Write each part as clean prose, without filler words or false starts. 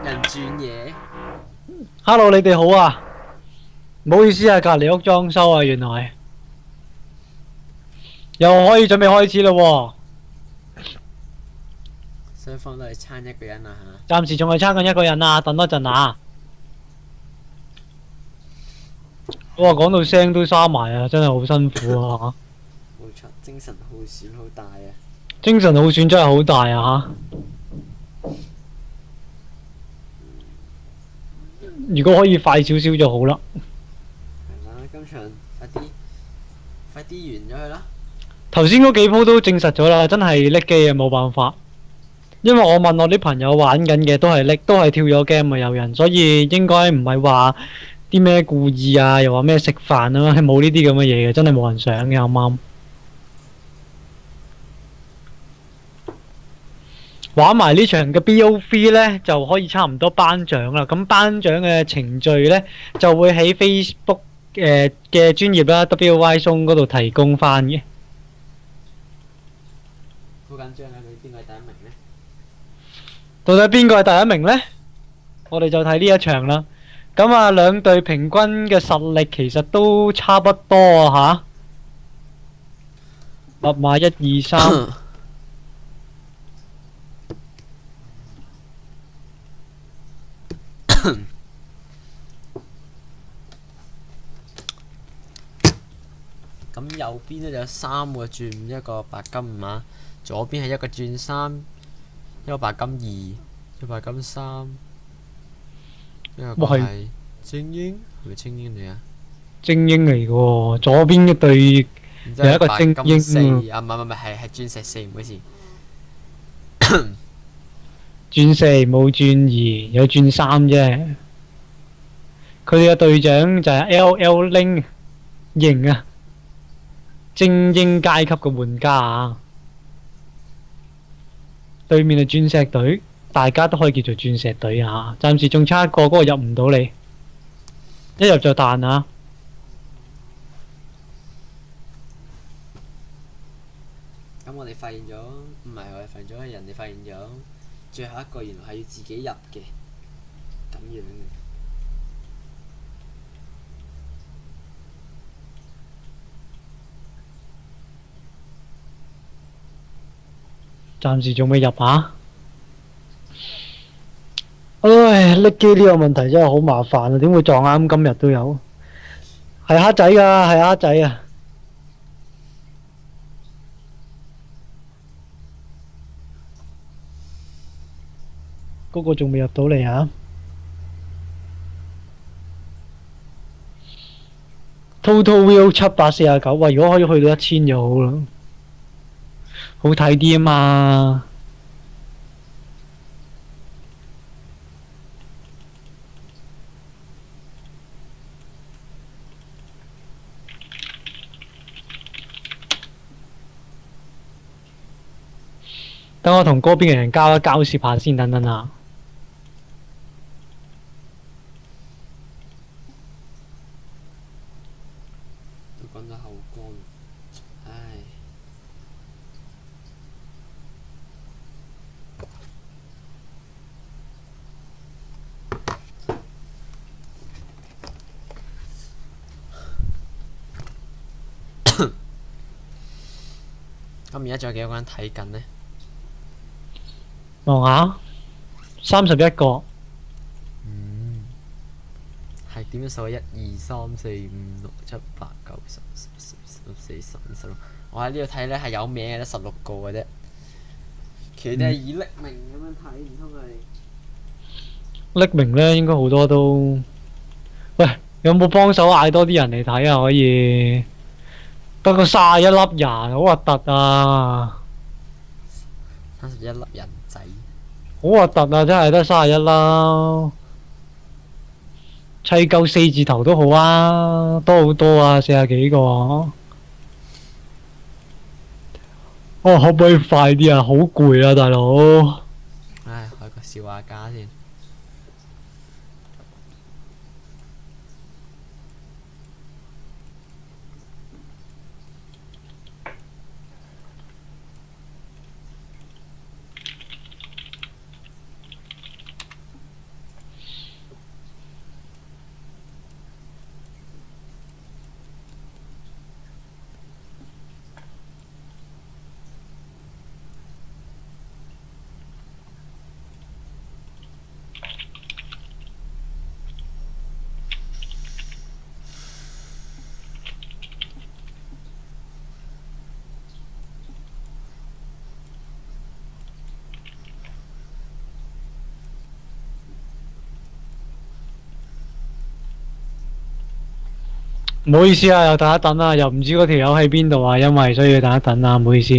人轉嘢。Hello，你哋好啊！唔好意思啊，隔離屋裝修啊，原來又可以準備開始咯喎。雙方都係撐一個人啊暫時仲係差緊一個人啊，等多陣啊。哇，講到聲都沙埋啊，真係好辛苦啊！冇錯，精神耗損好大啊。精神耗損真係好大啊！如果可以快少少就好啦。係啦，今場快啲完咗佢啦。頭先嗰幾鋪都證實咗啦，真係叻機啊，冇辦法。因為我問我啲朋友玩緊嘅都係叻，都係跳咗 game 啊，有人，所以應該唔係話啲咩故意啊，又話咩食飯啊，係冇呢啲咁嘅嘢嘅，真係冇人想嘅，啱啱？玩埋呢場嘅 BO3 呢，就可以差唔多頒獎啦。咁頒獎嘅程序呢，就會喺 Facebook 嘅專頁啦，WY Zone 嗰度提供翻嘅。好緊張啊！佢邊個係第一名呢？到底邊個係第一名呢？我哋就睇呢一場啦。咁啊，兩隊平均嘅實力其實都差不多啊吓。密碼1、2、3。咁右邊咧就有3個轉5，一個白金5啊。左邊係一個轉3，一個白金2，一個白金3，一個係精英，係咪精英嚟啊？精英嚟嘅喎，左邊嘅隊有一個精英4啊，唔係係鑽石4，唔好意思。轉4冇轉2，有轉3啫。佢哋嘅隊長就係 LL Ling 型啊，精英階級嘅玩家啊。對面係鑽石隊，大家都可以叫做鑽石隊啊。暫時仲差一個，嗰個入唔到嚟，一入就彈啊！咁我哋發現咗，唔係我哋發現咗，係人哋發現咗，最後一個原來係要自己入嘅，咁樣嘅。暫時仲未入啊！唉，拎機呢個問題真係好麻煩啊！點會撞啱今日都有？係黑仔噶，係黑仔啊！嗰個仲未入到嚟啊！Total View 749，哇！如果可以去到1000就好啦，好睇啲啊嘛！等我同嗰邊嘅人交一交涉下先，等等啊！都講到後光，唉。咁而家仲有幾個人睇緊呢？望下，31個。係點樣數？1、2、3、4、5、6、7、8、9、10、11、12、13、15、16。我喺呢度睇咧係有名嘅得16個嘅啫，其實都係以匿名咁樣睇，唔通係？匿名呢應該好多都。喂，有冇幫手嗌多啲人嚟睇啊？可以。得個31粒人，好核突啊！ 31粒人仔。好核突啊！真係得31粒，砌夠4字頭都好啊，多好多啊，40幾個。哦，可唔可以快啲啊？好攰啊，大佬。唉，開個笑話架先。唔好意思啊，又等一等啊，又唔知嗰條友喺邊度啊，因為所以要等一等啊，唔好意思。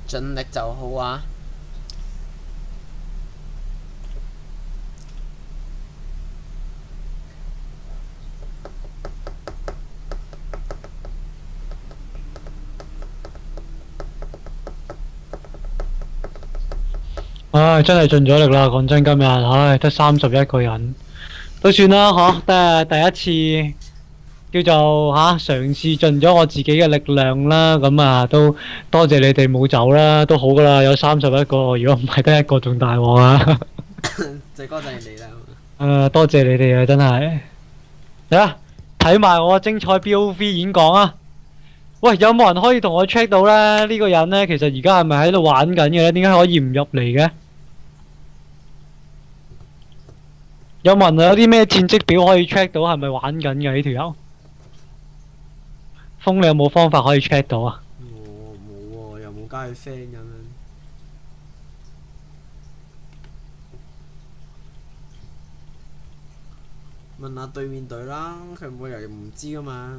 盡力就好啊！唉，真係盡咗力啦，講真今日，唉，得31個人，都算啦，得第一次叫做嘗試盡咗我自己嘅力量啦，咁啊都多謝你哋冇走啦，都好噶啦，有31個，如果唔係得一個仲大鑊啊！最多謝你啦。多謝你哋啊，真係。嚟啦，睇埋我精彩 BOV 演講啊！喂，有冇人可以同我 check 到咧？呢個人咧，其實而家係咪喺度玩緊嘅咧？點解可以唔入嚟嘅？有冇人有啲咩戰績表可以 check 到係咪玩緊嘅呢條友？風，你有冇方法可以 check 到啊？我冇喎，又冇加佢 friend 咁樣。問下對面隊啦，佢冇理由唔知噶嘛。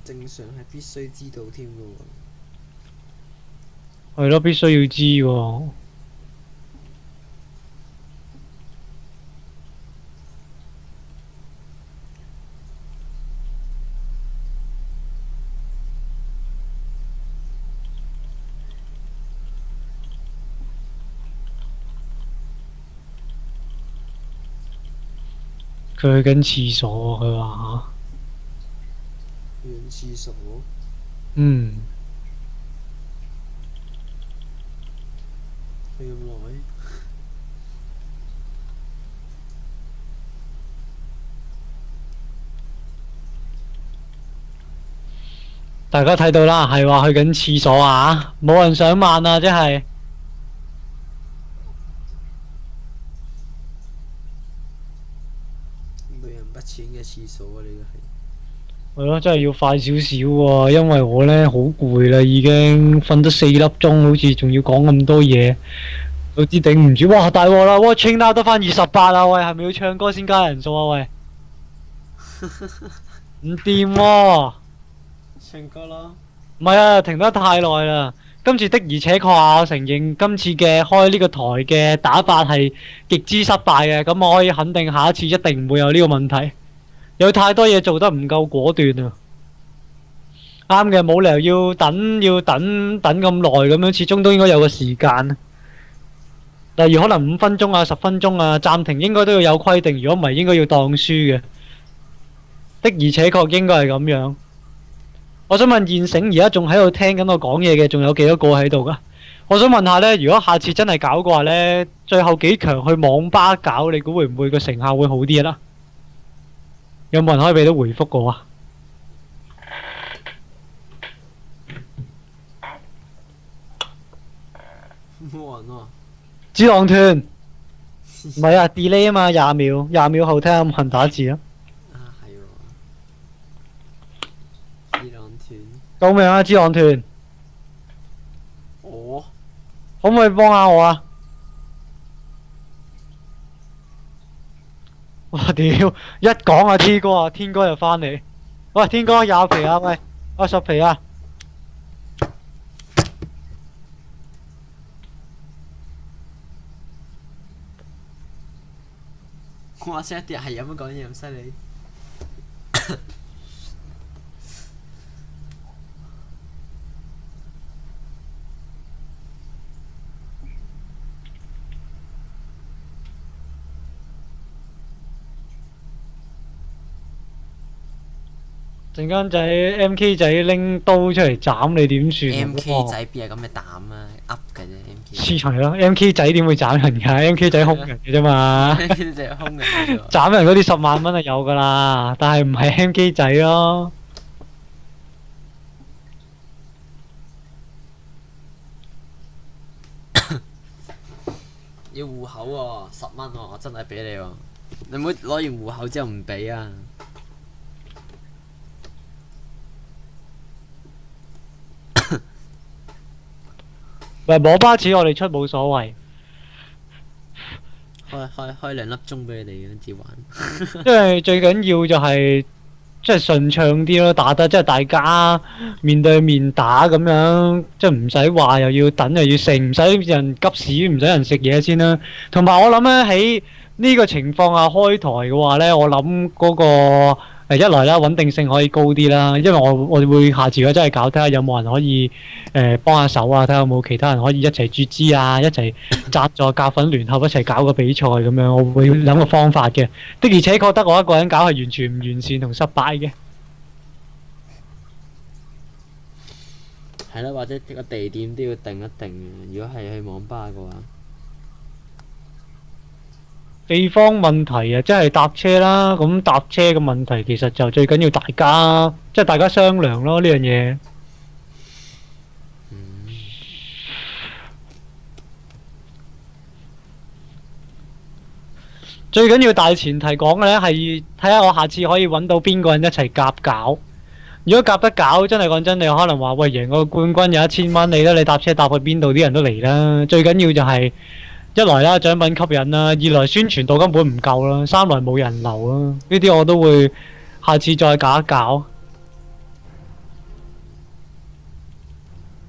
正常係必須知道添噶喎。係咯，必須要知喎。佢去緊廁所，佢話去廁所。嗯，去咁耐。大家睇到啦，係話去緊廁所啊，冇人想問啊，即係。女人不淺嘅廁所啊！呢係咯，真係要快少少喎，因為我呢好攰啦，已經瞓咗4粒鐘，好似仲要講咁多嘢，有啲頂唔住。哇，大鑊啦！Watching now 得翻28啊，喂，係咪要唱歌先加人數啊？喂，唔掂喎。個係唱歌咯。唔係啊，停得太耐啦。今次的而且確啊，我承認今次嘅開呢個台嘅打法係極之失敗嘅，咁我可以肯定下一次一定唔會有呢個問題。有太多嘢做得唔夠果斷啊！啱嘅，冇理由要等咁耐咁樣，始終都應該有個時間。例如可能5分鐘啊、10分鐘啊，暫停應該都要有規定，如果唔係應該要當輸嘅。的而且確應該係咁樣。我想問現成而家仲喺度聽緊我講嘢嘅，仲有幾多個喺度噶？我想問下呢，如果下次真係搞嘅話呢，最後幾強去網吧搞，你估會唔會個成效會好啲啦？有冇人可以俾到回覆我啊？冇人喎。智囊團唔係啊，delay 啊嘛，廿秒後睇下有冇人打字啊！啊，係喎。智囊團。救命啊！智囊團，我可唔可以幫下我啊？哇屌！一講啊，天哥就翻嚟。喂，天哥廿皮啊，喂，10皮啊！哇！聲一跌係咁樣講嘢咁犀利。陣間仔 MK 仔拎刀出嚟斬你點算啊 M.K. 仔邊係咁嘅膽啊，噏嘅啫 M.K. 黐係咯，MK 仔點會斬人㗎？MK 仔兇人嘅啫嘛，仔隻兇人嚟喎。斬人嗰啲10萬蚊係有㗎啦，但係唔係 MK 仔咯。要戶口喎，10蚊喎，我真係俾你喎。你唔好攞完戶口之後唔俾啊！喂，摸巴錢我哋出冇所謂，開2粒鐘俾你哋咁至玩。因為最緊要就係即係順暢啲咯，打得即係大家面對面打咁樣，即係唔使話又要等又要食，唔使人急屎，唔使人食嘢先啦。同埋我諗咧喺呢個情況下開台嘅話咧，我諗嗰個一來啦穩定性可以高啲啦，因為我會下次如果真係搞，睇下有冇人可以幫下手啊，睇下有冇其他人可以一齊注資啊，一齊贊助夾粉聯合一齊搞個比賽咁樣，我會諗個方法嘅。的而且確得我一個人搞係完全唔完善同失敗嘅。係啦，或者個地點都要定一定嘅。如果係去網吧嘅話，地方問題啊，即係搭車啦。咁搭車嘅問題其實就最緊要大家即係大家商量咯呢樣嘢。最緊要大前提講嘅咧係睇下我下次可以揾到邊個人一齊夾搞。如果夾得搞，真係講真，你可能話喂贏個冠軍有1000蚊，你咧你搭車搭去邊度啲人都嚟啦。最緊要就係一來啦獎品吸引啦，二來宣傳度根本唔夠啦，三來冇人流啦。呢啲我都會下次再搞一搞。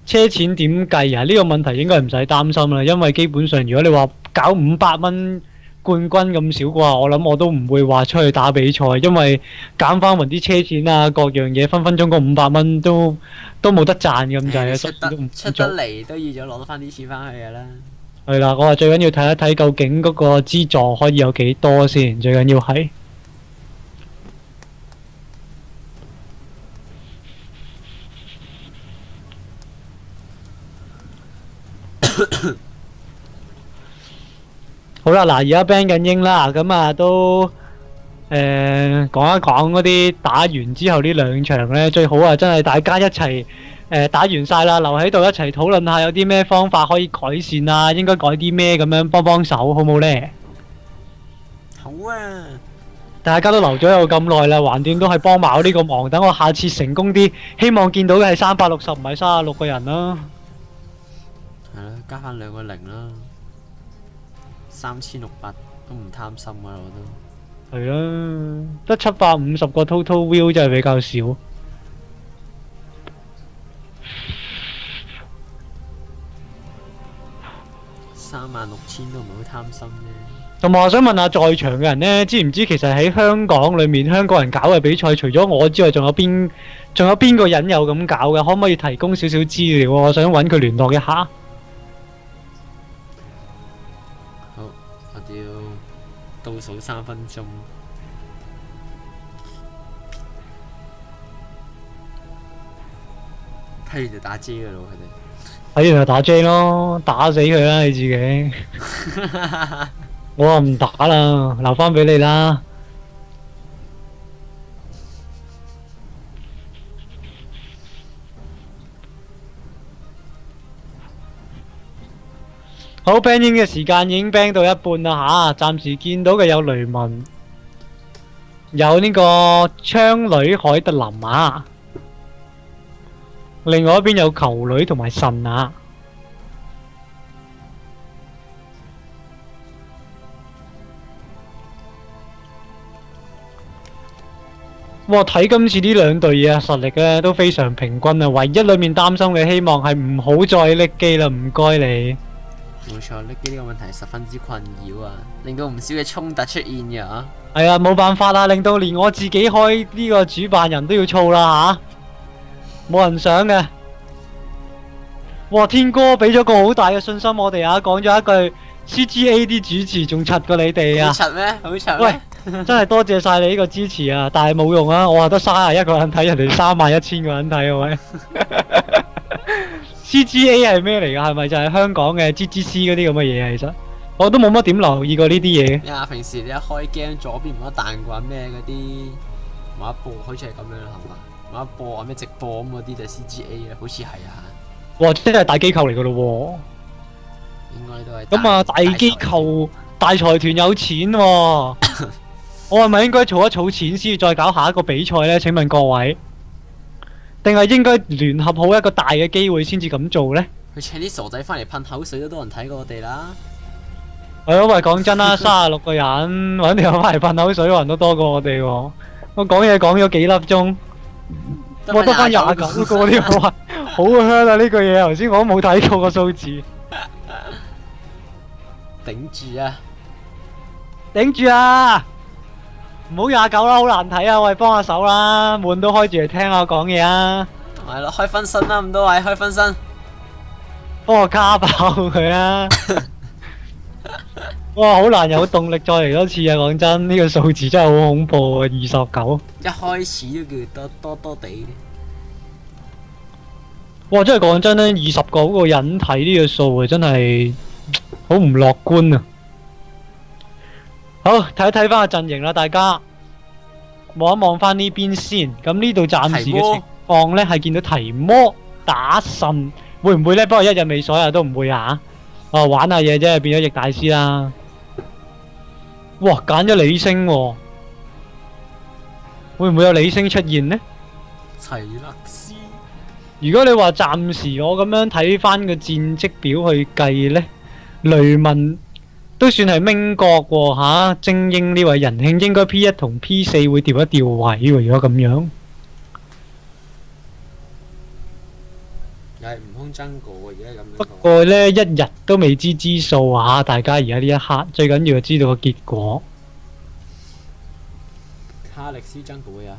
車錢點計啊？呢個問題應該唔使擔心啦，因為基本上如果你話搞500蚊冠軍咁少嘅話，我諗我都唔會話出去打比賽，因為減翻勻啲車錢啊，各樣嘢分分鐘嗰500蚊都冇得賺咁滯啊，所以都唔出得嚟都預咗攞翻啲錢翻去㗎啦。係啦，我話最緊要睇一睇究竟嗰個資助可以有幾多先，最緊要係。好啦，嗱，而家 ban 緊英啦，咁啊都講一講嗰啲打完之後呢兩場呢，最好啊真係大家一齊打完晒啦，留喺度一齊討論下有啲咩方法可以改善啊，應該改啲咩咁樣幫幫手，好冇呢？好啊！大家都留咗有咁耐啦，橫掂都係幫埋我呢個忙，等我下次成功啲，希望見到嘅係360唔係36個人啦。係啦，加翻2個0啦，3600都唔貪心㗎啦，我都。係啦，得750個 total view 真係比較少。36000都唔係好貪心啫。同埋我想問下在場嘅人呢，知唔知其實喺香港裏面，香港人搞嘅比賽，除咗我之外，仲有邊個人有咁搞嘅？可唔可以提供少少資料？我想揾佢聯絡一下。好，我哋要倒數3分鐘。睇住就打 J 㗎咯，佢哋。睇完就打 J 咯，打死佢啦你自己。我話唔打啦，留翻俾你啦。好 ban 英嘅時間已經 ban 到一半啦吓，暫時見到嘅有雷文，有呢個槍女海特林啊，另外一邊有球女同埋神啊。哇！睇今次呢兩隊嘢實力咧都非常平均啊，唯一裏面擔心嘅希望係唔好再拎機啦，唔該你。冇錯，拎機呢個問題十分之困擾啊，令到唔少嘅衝突出現嘅啊。係啊，冇辦法啦，令到連我自己開呢個主辦人都要燥啦吓，冇人想嘅。哇！天哥俾咗個好大嘅信心我哋啊，講咗一句 CGA 啲主持仲柒過你哋啊。好柒咩？好柒喂咩？真係多謝晒你呢個支持啊！但係冇用啊，我話得31個人睇，人哋31,000個人睇係咪？CGA 係咩嚟㗎？係咪就係香港嘅 GGC 嗰啲咁嘅嘢啊？其實我都冇乜點留意過呢啲嘢。咩啊？平時你一開 game 左邊唔得彈嘅話咩嗰啲某一播，好似係咁樣係嘛？某一播啊咩直播咁嗰啲就係 CGA 啊，好似係啊。哇！真係大機構嚟㗎咯應該都係。喎。咁啊，大機構、大財團有錢喎。我係咪應該儲一儲錢先再搞下一個比賽呢？請問各位，定係應該聯合好一個大嘅機會先至咁做呢？佢請啲傻仔翻嚟噴口水都多人睇過我哋啦。係咯，喂，講真啦，36個人揾條友翻嚟噴口水，人都多過我哋喎。我講嘢講咗幾粒鐘，我得翻29個添，哇，好香啊！呢句嘢頭先我都冇睇過個數字。頂住啊！頂住啊！唔好29啦，好難睇啊！喂，幫下手啦，悶都開住嚟聽我講嘢啊！係咯，開分身啦，咁多位開分身。幫我卡爆佢啊！哇，好難有動力再嚟多次啊！講真，呢個數字真係好恐怖啊！29。一開始都叫多多地。哇！真係講真咧，29個人睇呢個數啊，真係好唔樂觀啊！好，睇一睇翻個陣營啦，大家望一望翻呢邊先。咁呢度暫時嘅情況呢，係見到提摩打神，會唔會呢？不過一日未所有都唔會啊！玩下嘢啫，變咗易大師啦。哇！揀咗李星喎，會唔會有李星出現呢？齊勒斯。如果你話暫時我咁樣睇翻個戰績表去計呢，雷文都算係明國喎嚇，精英呢位仁兄應該 P1 同 P4 會調一調位喎，如果咁樣。又係悟空爭過喎，而家咁樣。不過呢，一日都未知之數啊！大家而家呢一刻最緊要係知道個結果。卡力斯爭過又係。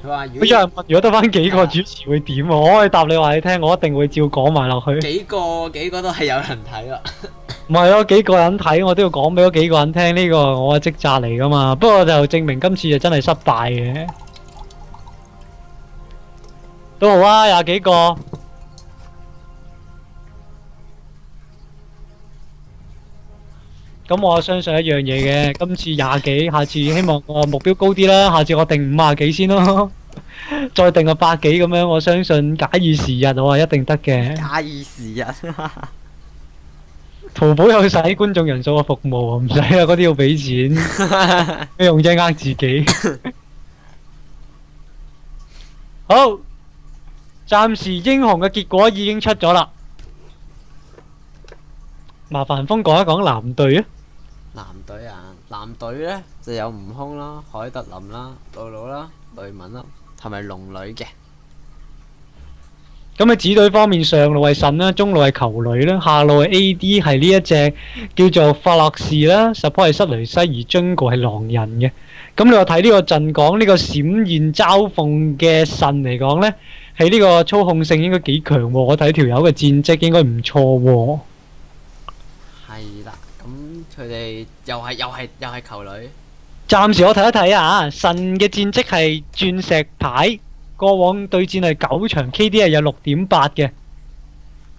佢話如果有人問，如果得翻幾個主持會點喎？我可以答你話你聽，我一定會照講埋落去。幾個都係有人睇啦。唔係咯，幾個人睇我都要講俾嗰幾個人聽，呢個我嘅職責嚟噶嘛。不過就證明今次就真係失敗嘅。都好啊，廿幾個。咁我相信一樣嘢嘅，今次廿幾，下次希望個目標高啲啦。下次我定50幾先咯，再定個100幾咁樣，我相信假以時日，我係一定得嘅。假以時日。淘寶有使觀眾人數嘅服務，唔使啊，嗰啲要俾錢，咩用啫？呃自己。好，暫時英雄嘅結果已經出咗啦。麻煩風講一講藍隊啊！藍隊啊，藍隊呢就有悟空啦、海特林啦、露露啦、雷文啦，同埋龍女嘅。咁喺紫隊方面，上路係神啦，中路係球女啦，下路係 AD 係呢一隻叫做法洛士啦，support 係室雷西，而 Jungle 係狼人嘅。咁你話睇呢個陣講呢個閃現嘲諷嘅神嚟講呢，喺呢個操控性應該幾強喎。我睇條友嘅戰績應該唔錯喎。係啦，咁佢哋又係球女。暫時我睇一睇啊，神嘅戰績係鑽石牌，過往對戰係9場 ，KD 係有6.8嘅。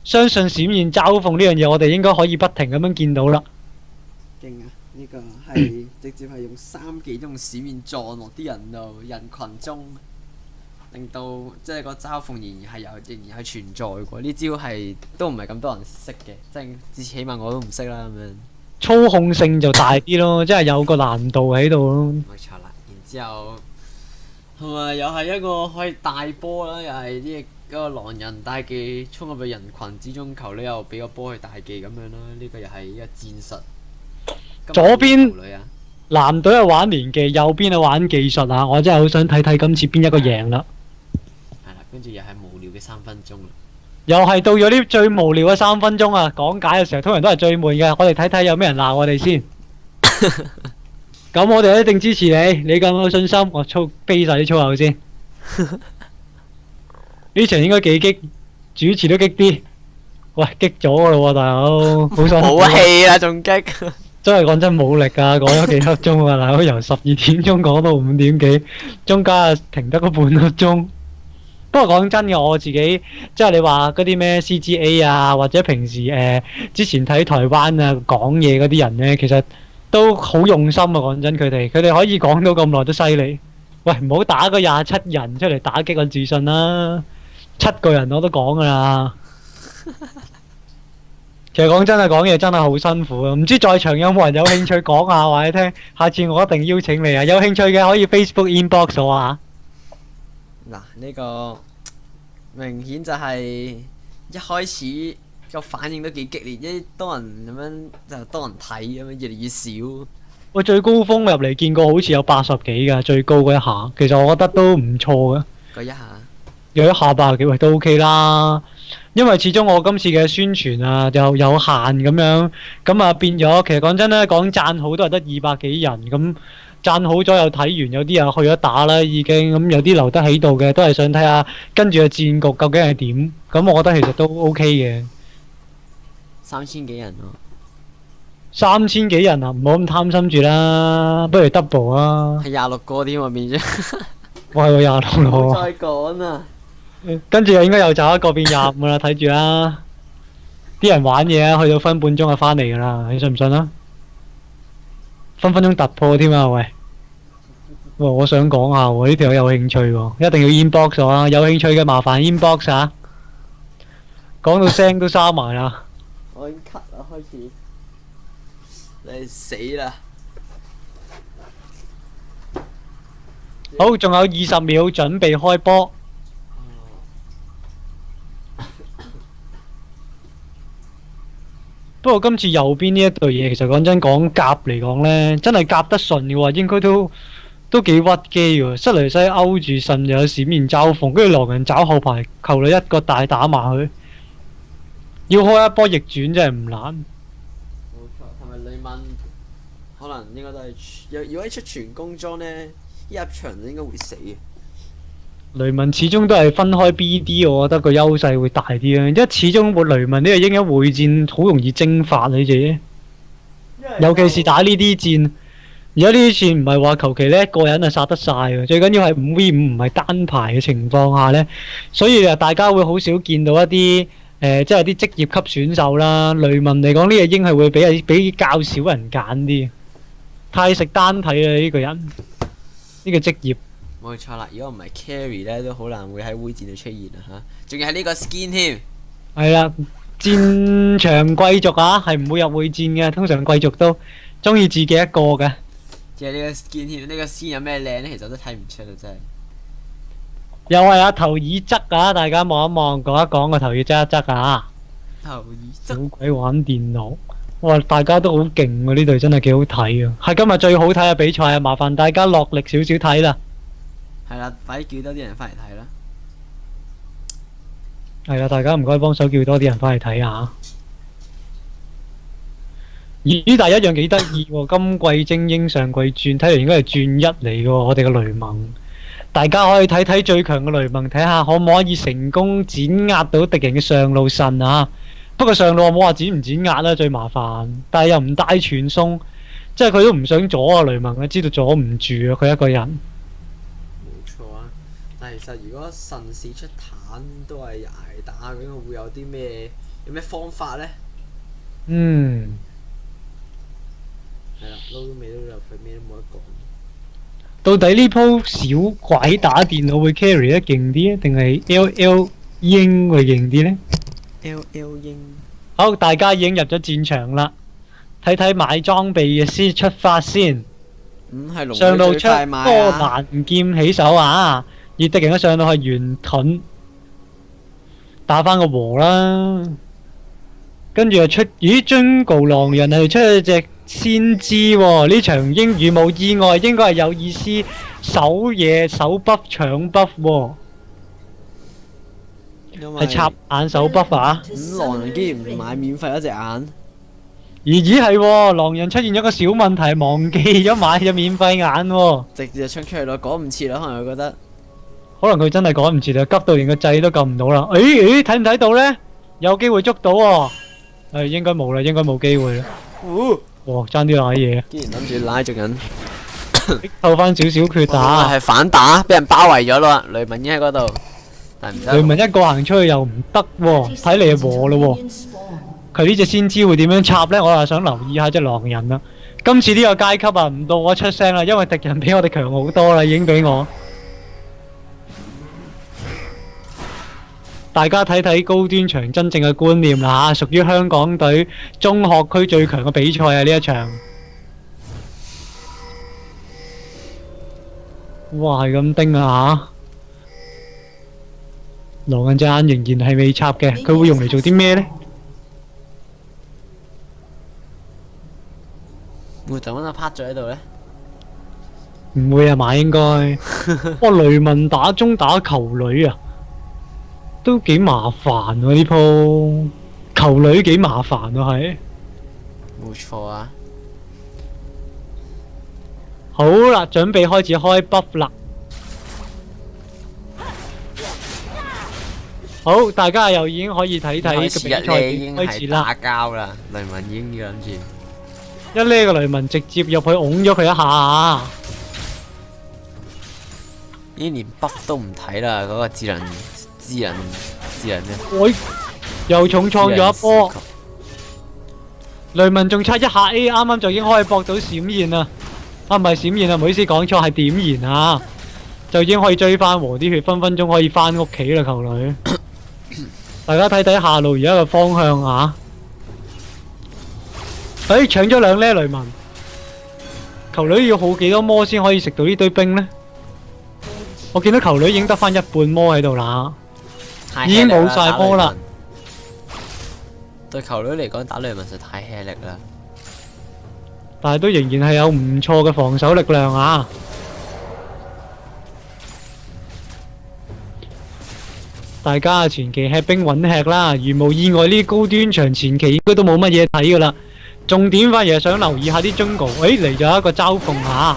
相信閃現嘲諷呢樣嘢，我哋應該可以不停咁樣見到啦。勁啊！呢個係直接係用3幾種閃現撞落啲人度，人群中，令到即係個嘲諷仍然係存在喎。呢招係都唔係咁多人識嘅，即係至少起碼我都唔識啦咁樣。操控性就大啲咯，即係有個難度喺度咯。冇錯啦，然之後同埋又係一個可以帶波啦，又係啲嗰個狼人大技衝入去人群之中，球女又俾個波去大技咁樣啦。呢個又係一個戰術。左邊藍隊係玩連技，右邊係玩技術啊！我真係好想睇睇今次邊一個贏啦。係啦，跟住又係無聊嘅3分鐘啦。又係到咗呢最無聊嘅3分鐘啊！講解嘅時候通常都係最悶嘅。我哋睇睇有咩人鬧我哋先。咁我哋一定支持你，你咁有信心，我飛晒啲粗口先。呢場應該幾激，主持都激啲。喂，激咗噶啦喎，大佬，好想。好氣啊，仲激！真係講真冇力㗎，講咗幾粒鐘啊，大佬由12點鐘講到5點幾，中間啊停得個半個鐘。不過講真嘅，我自己即係你話嗰啲咩 CGA 啊，或者平時之前睇台灣啊講嘢嗰啲人呢，其實都好用心啊！講真，佢哋可以講到咁耐都犀利。喂，唔好打個27人出嚟打擊我自信啦，7個人我都講㗎啦。其實講真啊，講嘢真係好辛苦啊！唔知在場有冇人有興趣講下話你聽？下次我一定邀請你啊！有興趣嘅可以 Facebook inbox 我啊！嗱，呢個明顯就係一開始個反應都幾激烈，一多人咁樣就多人睇咁樣，越嚟越少。我最高峰入嚟見過好似有80幾㗎，最高嗰一下，其實我覺得都唔錯嘅。嗰一下，有一下80幾，喂都 OK 啦。因為始終我今次嘅宣傳啊又有限咁樣，咁啊變咗其實講真咧，講讚好都係得200幾人咁。讚好咗又睇完，有啲人去咗打啦已經，咁有啲留得喺度嘅，都係想睇下跟住個戰局究竟係點。咁我覺得其實都 OK 嘅。3000幾人喎。 3000幾人啊，唔好咁貪心住啦，不如 double 啊！係26個添喎變咗。我係個26個。再講啊！跟住又應該又走一個變25噶啦，睇住啦。啲人玩嘢啊，去到分半鐘就翻嚟噶啦，你信唔信啊？分分鐘突破添啊！喂，我想講下喎，呢條有興趣喎，一定要 inbox 我啊！有興趣嘅麻煩 inbox 啊！講到聲都沙埋啦。我已經 cut 啦，開始。你死啦！好，仲有20秒準備開波。不過今次右邊呢一隊嘢，其實講真講夾嚟講呢，真係夾得順嘅話，應該都幾屈機喎。塞雷西勾住腎又有閃面嘲諷，跟住狼人找後排球你一個大打埋去，要開一波逆轉真係唔難。冇錯，同埋雷文可能應該都係，如果一出全工裝呢，一入場就應該會死嘅。雷文始終都係分開 BD，我覺得個優勢會大啲啊！因為始終個雷文呢個鷹一會戰好容易蒸發你自己，尤其是打呢啲戰。而家呢啲戰唔係話求其呢一個人就殺得晒喎，最緊要係5v5唔係單排嘅情況下呢。所以啊大家會好少見到一啲即係啲職業級選手啦。雷文嚟講呢個鷹係會比較少人揀啲，太食單體啦呢個人呢個職業。冇錯啦，如果唔係 carry 咧，都好難會喺會戰度出現啊嚇！仲要係呢個 skin 添。係啦，戰場貴族啊，係唔會入會戰嘅，通常貴族都中意自己一個嘅。即係呢個 skin 添，呢個 skin 有咩靚咧？其實都睇唔出啦，真係。又係啊，頭耳側啊，大家望一望，講一講個頭耳側一側啊。頭耳側。好鬼玩電腦，哇！大家都好勁喎，呢隊真係幾好睇啊！係今日最好睇嘅比賽啊，麻煩大家落力少少睇啦。係啦，快啲叫多啲人翻嚟睇啦！係啦，大家唔該幫手叫多啲人翻嚟睇下。咦，但係一樣幾得意喎！今季精英上季轉，睇嚟應該係轉1嚟嘅喎，我哋嘅雷盟。大家可以睇睇最強嘅雷盟，睇下可唔可以成功碾壓到敵人嘅上路神啊！不過上路我冇話碾唔碾壓啦，最麻煩。但係又唔帶傳送，即係佢都唔想阻啊雷盟啊，知道阻唔住啊，佢一個人。但其實如果神士出坦都係捱打，咁會有啲咩方法呢？係啦，撈都未撈入去，咩都冇得講。到底呢鋪小鬼打電腦會 carry 得勁啲，定係 LL 鷹會勁啲呢？ LL 鷹。好，大家已經入咗戰場啦，睇睇買裝備嘅先出發先。上路出多蘭劍起手啊！而敵人一上到係圓盾，打翻個和啦，跟住又出咦 Jungle 狼人係出咗隻先知喎，呢場英語冇意外應該係有意思，手嘢手 buff 搶 buff 喎，係插眼手 buff 啊！咁狼人竟然唔買免費一隻眼？咦係喎，狼人出現咗個小問題，忘記咗買隻免費眼喎，直接就衝出去咯，趕唔切啦，可能佢覺得。可能佢真係趕唔切啦，急到連個掣都撳唔到啦。誒睇唔睇到呢？有機會捉到喎。應該冇啦，應該冇機會啦。哇，爭啲瀨嘢，竟然諗住拉住人，扣翻少少血打。係反打，俾人包圍咗啦。雷文已經喺嗰度，但係唔得。雷文一個行出去又唔得喎，睇嚟和咯喎。佢呢隻先知會點樣插呢？我又想留意下隻狼人啦。今次呢個階級啊，唔到我出聲啦，因為敵人比我哋強好多啦，已經俾我。大家睇睇高端場真正嘅觀念啦嚇，屬於香港隊中學區最強嘅比賽啊！呢一場，哇係咁叮啊嚇！狼人隻眼仍然係未插嘅，佢會用嚟做啲咩呢？會就咁樣趴咗喺度咧？唔會啊嘛，應該。哇！雷文打中打球女啊，都幾麻煩喎呢鋪。球女幾麻煩喎係。冇錯啊！好啦，準備開始開 buff 啦。好，大家又已經可以睇睇個比賽已經係開始啦。打交啦，雷文已經要諗住。一呢個雷文直接入去拱咗佢一下。已經連 buff 都唔睇啦，嗰個智能咧。喂，又重創咗一波。雷文仲差一下 A， 啱啱就已經可以搏到閃現啦。啊，唔係閃現啊，唔好意思講錯，係點燃啊！就已經可以追翻和啲血，分分鐘可以翻屋企啦，球女。大家睇睇下路而家個方向啊！搶咗兩呢雷文，球女要耗幾多魔先可以食到呢堆兵呢？我見到球女已經得翻一半魔喺度啦，已經冇晒魔啦。對球女嚟講，打雷文實太吃力啦。但係都仍然係有唔錯嘅防守力量啊！大家前期吃兵穩吃啦，如無意外呢高端場前期應該都冇乜嘢睇噶啦。重點反而係想留意下啲 Jungle， 嚟咗一個嘲諷下。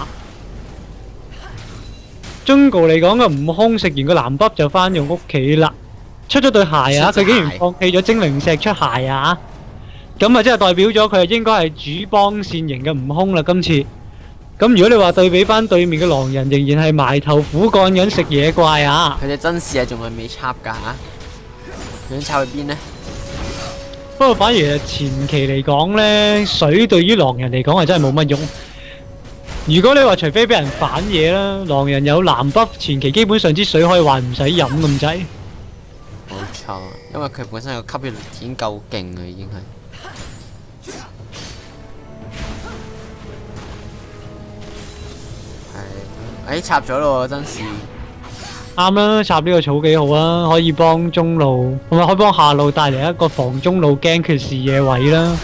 Jungle 嚟講嘅悟空食完個藍筆就翻用屋企啦，出咗對鞋啊！佢竟然放棄咗精靈石出鞋啊！咁啊，即係代表咗佢應該係主幫線型嘅悟空啦。今次咁如果你話對比翻對面嘅狼人，仍然係埋頭苦幹緊食野怪啊！佢隻真視係仲係未插㗎嚇，佢想插去邊呢？不過反而前期嚟講呢，水對於狼人嚟講係真係冇乜用。如果你話除非俾人反嘢啦，狼人有藍筆，前期基本上支水可以話唔使飲咁滯。冇錯，因為佢本身個吸血力已經夠勁啦，已經係。係，插咗咯真是。啱啦，插呢個草幾好啊，可以幫中路，同埋可以幫下路帶嚟一個防中路驚缺視野位啦。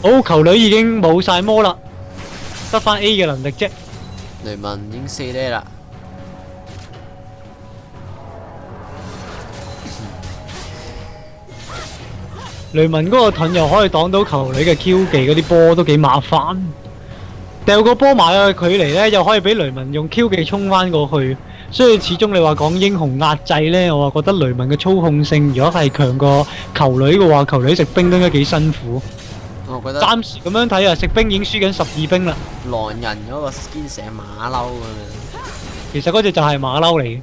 好，球女已經冇晒魔啦，得翻 A 嘅能力啫。雷文已經4呢啦。雷文嗰個盾又可以擋到球女嘅 Q 技，嗰啲波都幾麻煩。掉個波埋去距離呢，又可以俾雷文用 Q 技衝翻過去，所以始終你話講英雄壓制呢，我話覺得雷文嘅操控性如果係強過球女嘅話，球女食兵都應該幾辛苦。我覺得暫時咁樣睇啊，食兵已經輸緊12兵啦。狼人嗰個 skin 成馬騮咁樣，其實嗰隻就係馬騮嚟嘅。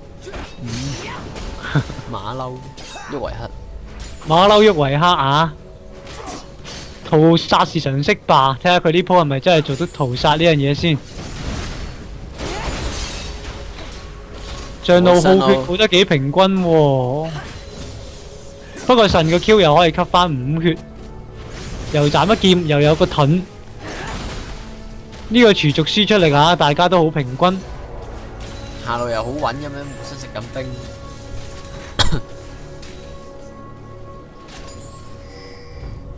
馬騮沃維克，馬騮沃維克啊！屠殺是常識吧，睇下佢呢鋪係咪真係做到屠殺呢樣嘢先。上路耗血耗得幾平均喎，不過神個 Q 又可以吸翻5血，又斬一劍，又有個盾。呢個持續輸出力啊，大家都好平均。下路又好穩咁樣，互相食緊兵。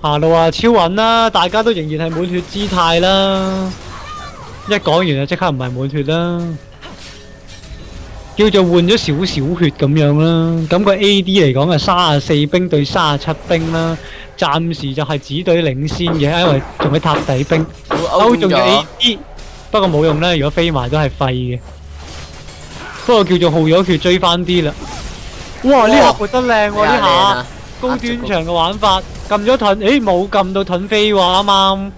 下路啊超穩啦，大家都仍然係滿血姿態啦。一講完就即刻唔係滿血啦，叫做換咗少少血咁樣啦。咁個 AD 嚟講係34兵對37兵啦，暫時就係主隊領先嘅，因為仲喺塔底兵勾中咗 AD， 不過冇用啦，如果飛埋都係廢嘅。不過叫做耗咗血追翻啲啦。哇！呢下活得靚喎，呢下高端場嘅玩法。撳咗盾，誒冇撳到盾飛喎啱啱。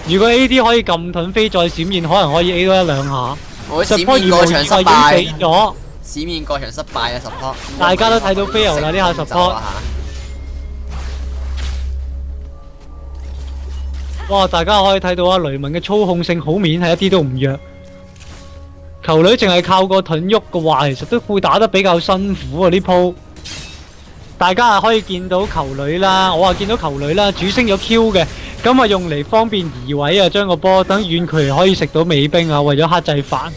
如果 A.D 可以撳盾飛再閃現，可能可以 A 多一兩下。我閃support 現過場失已經敗，死咗，閃現過場失敗啊！support，大家都睇到 fail 啦呢下 support。哇！大家可以睇到啊，雷文嘅操控性好明顯係一啲都唔弱。球女淨係靠個盾喐嘅話，其實都會打得比較辛苦啊呢鋪。大家係可以見到球女啦，我話見到球女啦，主升咗 Q 嘅，咁啊用嚟方便移位啊，將個波等遠距離可以食到美兵啊，為咗克制飯。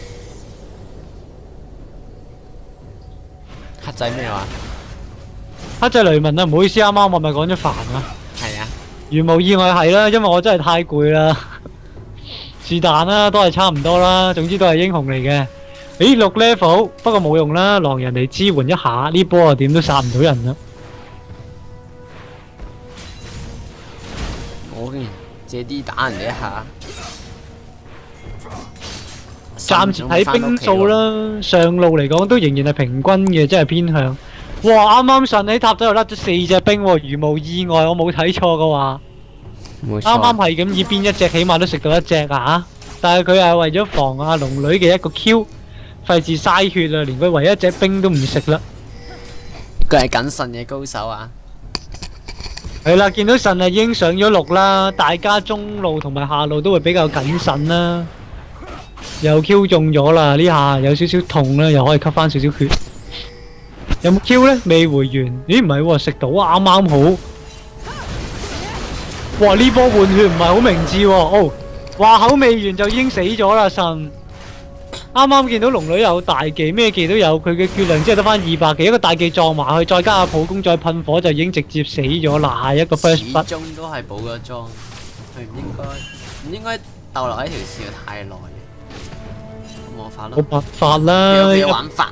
克制咩話？克制雷文啊，唔好意思，啱啱我咪講咗煩啊。係啊。如無意外係啦，因為我真係太攰啦。是但啦，都係差唔多啦，總之都係英雄嚟嘅。咦，6 level， 不過冇用啦，狼人嚟支援一下，呢波啊點都殺唔到人啦。我竟然借啲打人哋一下。暫時睇兵數啦，上路嚟講都仍然係平均嘅，即係偏向。哇！啱啱神喺塔仔度甩咗4隻兵喎，如無意外，我冇睇錯嘅話。冇錯。啱啱係咁以邊一隻，起碼都食到一隻啊！但係佢係為咗防阿龍女嘅一個 Q， 費事嘥血啦，連佢唯一一隻兵都唔食啦。佢係謹慎嘅高手啊！係啦，見到神啊已經上咗6啦，大家中路同埋下路都會比較謹慎啦。又 Q 中咗啦，呢下有少少痛啦，又可以吸翻少少血。有冇 Q 呢？未回完，咦唔係喎，食到啱啱好。哇！呢波換血唔係好明智喎，哦，話口未完就已經死咗啦，神。啱啱見到龍女有大技，咩技都有，佢嘅血量只係得翻200幾，一個大技撞埋去，再加下普攻再噴火就已經直接死咗啦，係一個 first blood。始終都係補咗裝，佢唔應該逗留喺條線太耐。冇法咯。冇辦法啦。有咩玩法？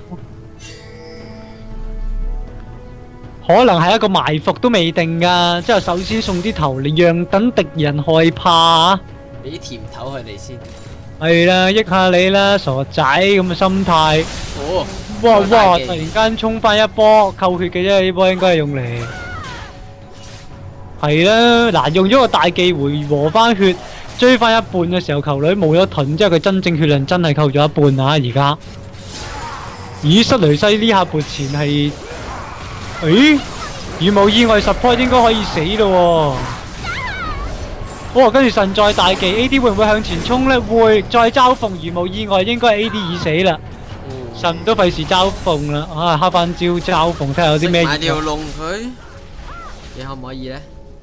可能係一個埋伏都未定噶，即係首先送啲頭嚟讓等敵人害怕。俾啲甜頭佢哋先。係啦，益下你啦，傻仔咁嘅心態。哦！哇哇！突然間衝翻一波扣血嘅啫，呢波應該係用嚟。係啦，嗱，用咗個大技回和翻血，追翻一半嘅時候，球女冇咗盾，即係佢真正血量真係扣咗一半啊！而家，咦，塞雷西呢下撥前係。誒，如無意外 support 應該可以死咯喎！哇，跟住神再大技 AD 會唔會向前衝呢？會，再嘲諷如無意外應該 AD 已死啦。神都費事嘲諷啦，啊，開翻招嘲諷睇下有啲咩。買條龍佢，你可唔可以呢？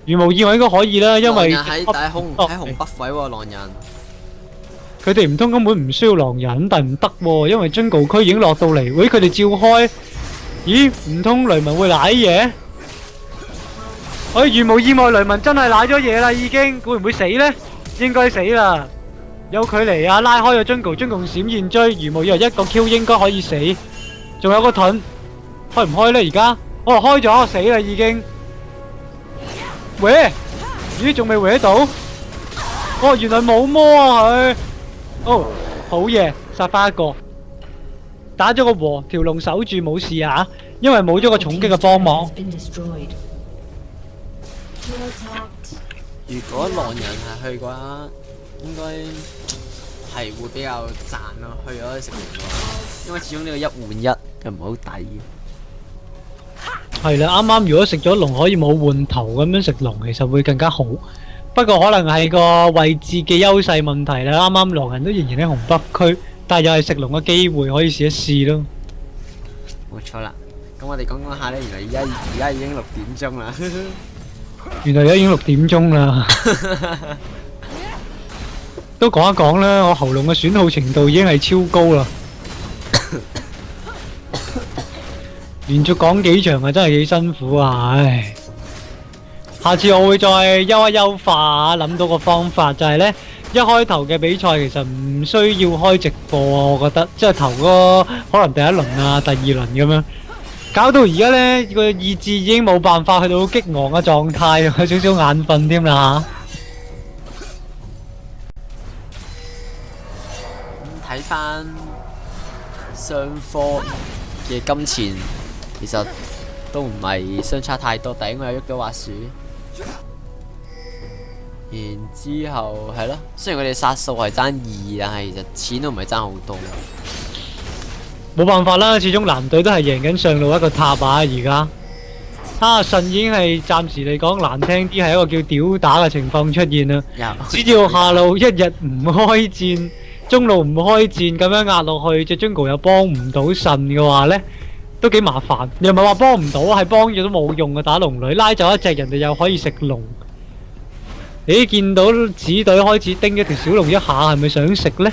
如無意外應該可以啦，因為喺紅北位喎，狼人。佢哋唔通根本唔需要狼人，但唔得喎，因為樽告區已經落到嚟，喂，佢哋照開。咦？唔通雷文會舐嘢？哎，如無意外，雷文真係舐咗嘢啦，已經會唔會死呢？應該死啦，有距離啊！拉開咗 Jungle 閃現追，如無意外一個 Q 應該可以死。仲有個盾，開唔開呢？而家哦，開咗，死啦已經。喂，咦？仲未搲到？哦，原來冇魔啊佢。哦，好嘢，殺翻一個。打咗個和，條龍守住冇事啊，因為冇咗個重擊嘅幫忙。如果狼人係去嘅話，應該係會比較賺咯。去咗食龍嘅話，因為始終呢個1換1又唔係好抵。係啦，啱啱如果食咗龍可以冇換頭咁樣食龍，其實會更加好。不過可能係個位置嘅優勢問題啦。啱啱狼人都仍然喺紅北區。但係又係食龍嘅機會，可以試一試咯。冇錯啦，咁我哋講講下咧，原來而家已經6點鐘啦。原來而家已經6點鐘啦。都講一講啦，我喉嚨嘅損耗程度已經係超高啦。連續講幾場啊，真係幾辛苦啊！唉，下次我會再優一優化，諗到個方法就係呢。一開頭嘅比賽其實唔需要開直播啊，我覺得即係頭嗰可能第一輪啊、第二輪咁樣，搞到而家呢個意志已經冇辦法去到激昂嘅狀態，有少少眼瞓添啦嚇。睇翻雙方嘅金錢，其實都唔係相差太多，但係應該有喐到滑鼠。然之後係咯，雖然佢哋殺數係爭2，但係其實錢都唔係爭好多。冇辦法啦，始終藍隊都係贏緊上路一個塔啊！而家神已經係暫時嚟講難聽啲，係一個叫屌打嘅情況出現啦。只要下路一日唔開戰，中路唔開戰咁樣壓落去，隻 Jungle 又幫唔到神嘅話呢，都幾麻煩。又唔係話幫唔到，係幫咗都冇用嘅。打龍女拉走一隻，人哋又可以食龍。咦，見到紫隊開始叮一條小龍一下，係咪想食呢？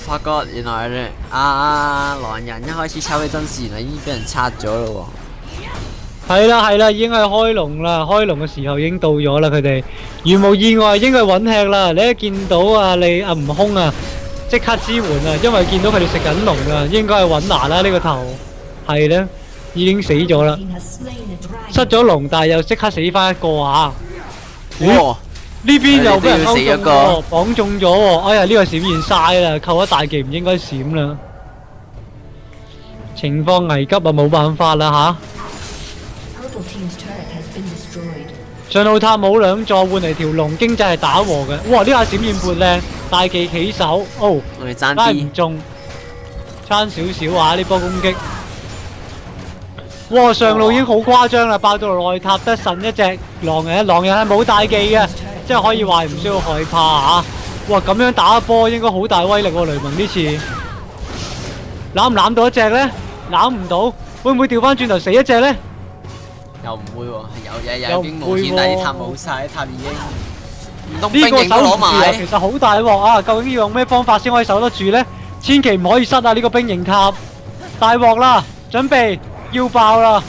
發覺原來咧，狼人一開始抽起真時，原來已經俾人拆咗咯喎。係啦，已經係開龍啦，開龍嘅時候已經到咗啦。佢哋如無意外應該揾吃啦。你一見到悟空啊，即刻支援啊，因為見到佢哋食緊龍啊，應該係揾拿啦呢個頭。係咧，已經死咗啦，失咗龍，但係又即刻死翻一個啊！哇！呢邊又俾人勾中死一個喎，綁中咗喎！哎呀，呢個閃現晒啦，扣咗大技唔應該閃啦。情況危急啊，冇辦法啦上路塔冇兩座，換嚟條龍，經濟係打和嘅。哇！呢下閃現撥靚，大技起手，哦，我哋爭拉唔啲。中，差少少啊！呢波攻擊，哇！上路已經好誇張啦，爆到內塔得神一隻狼人係冇大技嘅。即係可以話唔需要害怕啊！哇，咁樣打一波應該好大威力喎，雷蒙呢次攬唔攬到一隻呢？攬唔到，會唔會調翻轉頭死一隻呢？又唔會喎，有兵無險，但係啲塔冇晒，塔已經唔通呢個兵營都攞守唔住啊，埋。其實好大鑊啊！究竟要用咩方法先可以守得住呢？千祈唔可以失啊！呢個兵營塔大鑊啦，準備要爆啦！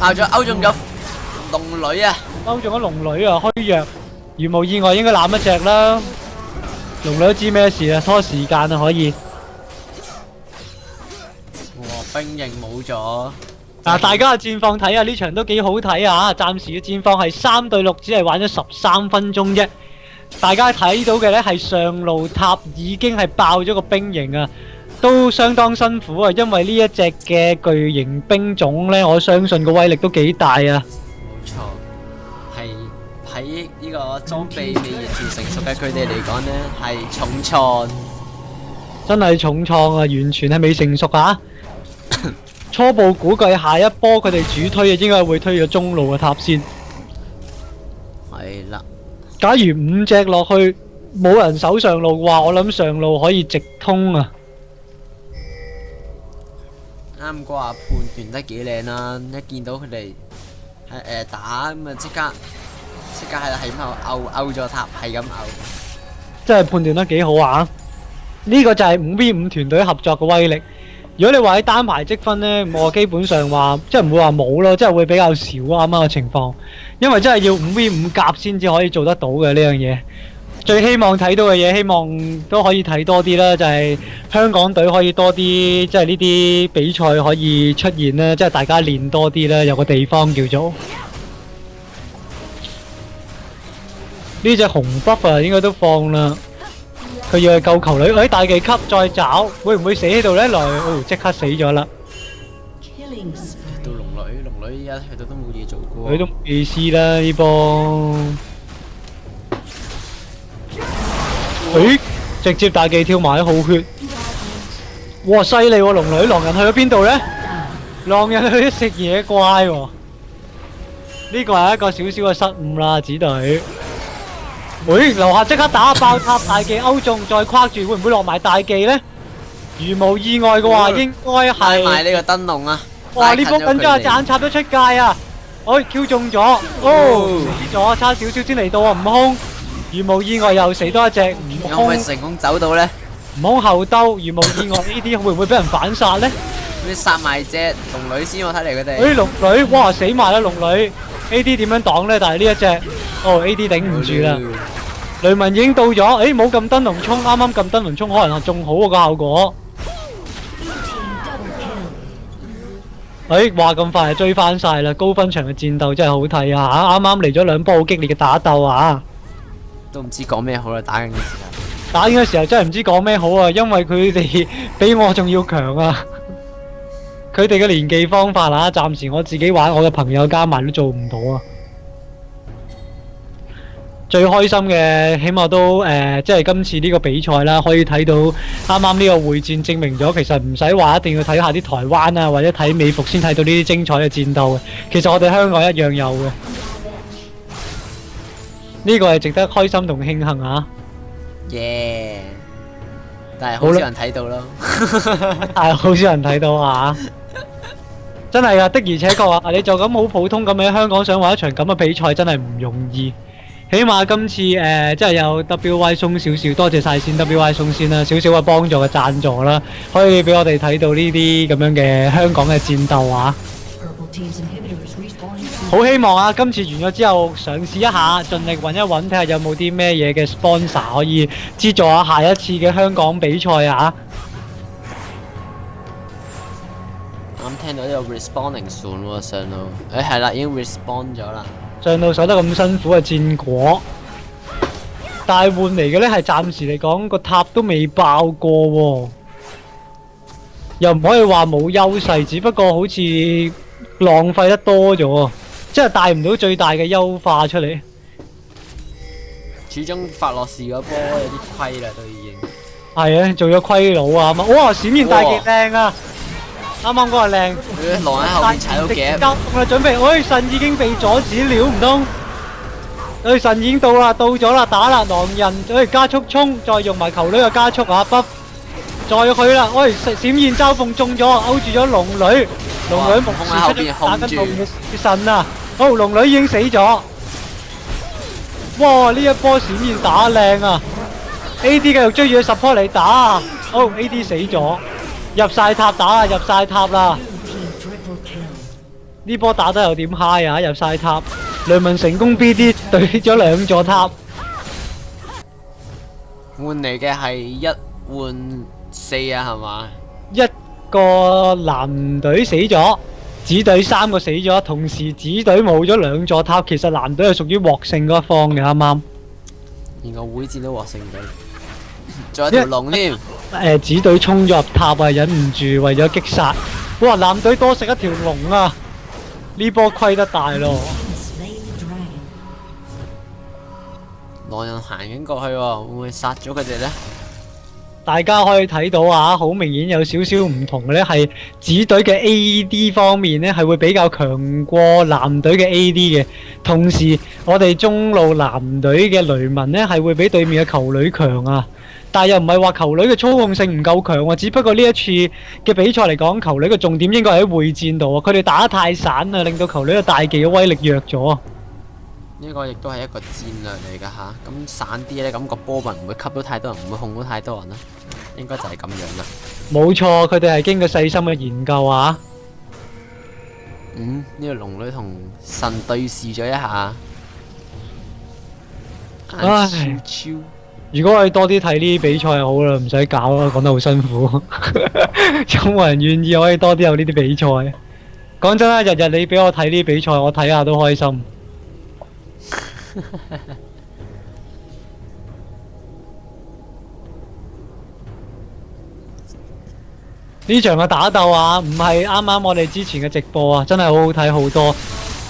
爆咗歐中咗龍女啊！勾中咗龍女啊，虛弱，如無意外應該攬一隻啦。龍女都知咩事啊，拖時間啊可以。哇！兵營冇咗。嗱，大家嘅戰況睇下呢場都幾好睇啊！暫時嘅戰況係3對6，只係玩咗13分鐘啫。大家睇到嘅呢係上路塔已經係爆咗個兵營啊，都相當辛苦啊！因為呢一隻嘅巨型兵種呢，我相信個威力都幾大啊！冇錯，係喺呢個裝備未完全成熟嘅佢哋嚟講呢，係重創。真係重創啊！完全係未成熟啊！初步估計下一波佢哋主推啊，應該會推咗中路嘅塔先。係啦，假如5隻落去冇人守上路嘅話，我諗上路可以直通啊！啱個話判斷得幾靚啦，一見到佢哋係打咁啊，即刻係咁喺度勾咗塔，係咁勾。真係判斷得幾好啊！呢個就係5v5團隊合作嘅威力。如果你話喺單排積分呢，我基本上話即係唔會話冇咯，即係會比較少啱啱嘅情況，因為真係要5v5夾先至可以做得到嘅呢樣嘢。最希望睇到嘅嘢，希望都可以睇多啲啦，就係香港隊可以多啲，即係呢啲比賽可以出現啦，即係大家練多啲啦，有個地方叫做呢隻紅 buff 啊，應該都放啦。佢要去救球女，喺大技級再找，會唔會死喺度呢？即刻死咗啦！到龍女依家去到都冇嘢做過。佢都冇意思啦呢波。直接大技跳埋好血，哇犀利喎！龍女狼人去咗邊度呢？狼人去咗食野怪喎，呢個係一個少少嘅失誤啦，子隊。樓下即刻打爆塔，大技勾中，再跨住，會唔會落埋大技呢？如無意外嘅話，應該係買呢個燈籠啊！哇！呢波緊張啊，隻眼插咗出界啊！Q 中咗，死咗，差少少先嚟到啊！悟空，如無意外又死多一隻，悟可唔可以空成功走到呢？悟空後兜，如無意外呢啲會唔會俾人反殺呢？你殺埋隻龍女先，我睇嚟佢哋。龍女，哇死埋啦龍女 ！AD 點樣擋呢？但係呢一隻，AD 頂唔住啦。雷文已經到咗，冇撳燈籠衝，啱啱撳燈籠衝可能係仲好個效果。話咁快就追翻晒啦！高分場嘅戰鬥真係好睇啊！啱啱嚟咗兩波好激烈嘅打鬥啊！都唔知講咩好啦，打緊嘅時候。打緊嘅時候真係唔知講咩好啊，因為佢哋比我仲要強啊！佢哋嘅連技方法啊，暫時我自己玩，我嘅朋友加埋都做唔到啊！最開心嘅，起碼都即係今次呢個比賽啦，可以睇到啱啱呢個會戰證明咗，其實唔使話一定要睇下啲台灣啊，或者睇美服先睇到呢啲精彩嘅戰鬥嘅。其實我哋香港一樣有嘅，呢個係值得開心同慶幸啊！耶！但係好少人睇到咯。係好少人睇到啊！真係啊，的而且確啊，你就咁好普通咁喺香港想玩一場咁嘅比賽，真係唔容易。起碼今次真係有 WY 送少少，多謝晒先 WY 送先啦，少少嘅幫助嘅贊助啦，可以俾我哋睇到呢啲咁樣嘅香港嘅戰鬥啊！好希望啊，今次完咗之後嘗試一下，盡力揾一揾睇下有冇啲咩嘢嘅 sponsor 可以資助下下一次嘅香港比賽啊！啱聽到呢個 responding soon 喎，上路，係啦，已經 respond 咗啦。上路守得咁辛苦嘅戰果，但係換嚟嘅呢係暫時嚟講個塔都未爆過喎，又唔可以話冇優勢，只不過好似浪費得多咗，即係帶唔到最大嘅優化出嚟。始終法洛士嗰波有啲虧啦，都已經。係啊，做咗虧佬啊！哇，閃現大極靚啊！啱啱嗰個靚。狼喺後面踩到夾。啦，準備，神已經被阻止了，唔通？神已經到啦，到咗啦，打啦！狼人，加速衝，再用埋球女嘅加速啊！buff，再去啦！閃現嘲諷中咗，勾住咗龍女，龍女目前出咗打緊龍嘅神啊！好，龍女已經死咗。哇！呢一波閃現打靚啊 ！AD 繼續追住佢support嚟打，好 AD 死咗。入晒塔打啊！入晒塔啦！呢波打得又點 high 啊！入晒塔，雷文成功 BD 對咗2座塔。換嚟嘅係1換4啊，係嘛？一個藍隊死咗，紫隊3個死咗，同時紫隊冇咗2座塔，其實藍隊係屬於獲勝嗰一方嘅，啱啱。連個會戰都獲勝咗，仲有條龍添。紫隊衝咗入塔啊，忍唔住為咗擊殺。哇！藍隊多食一條龍啊！呢波虧得大咯。狼人行緊過去喎，會唔會殺咗佢哋呢？大家可以睇到啊，好明顯有少少唔同嘅呢係紫隊嘅 AD 方面呢係會比較強過藍隊嘅 AD 嘅。同時，我哋中路藍隊嘅雷文呢係會比對面嘅球女強啊。但又唔係話球女嘅操控性唔夠強喎，只不過呢一次嘅比賽嚟講，球女嘅重點應該係喺會戰度啊！佢哋打得太散啦，令到球女嘅大技嘅威力弱咗。呢個亦都係一個戰略嚟㗎嚇，咁散啲呢，咁個波咪唔會吸到太多人，唔會控到太多人啦。應該就係咁樣啦。冇錯，佢哋係經過細心嘅研究啊。呢個龍女同神對視咗一下。唉。如果可以多啲睇呢啲比賽就好啦，唔使搞啦，講得好辛苦。有冇人願意可以多啲有呢啲比賽？講真啦，日日你俾我睇呢啲比賽，我睇下都開心。呢場嘅打鬥啊，唔係啱啱我哋之前嘅直播啊，真係好好睇好多。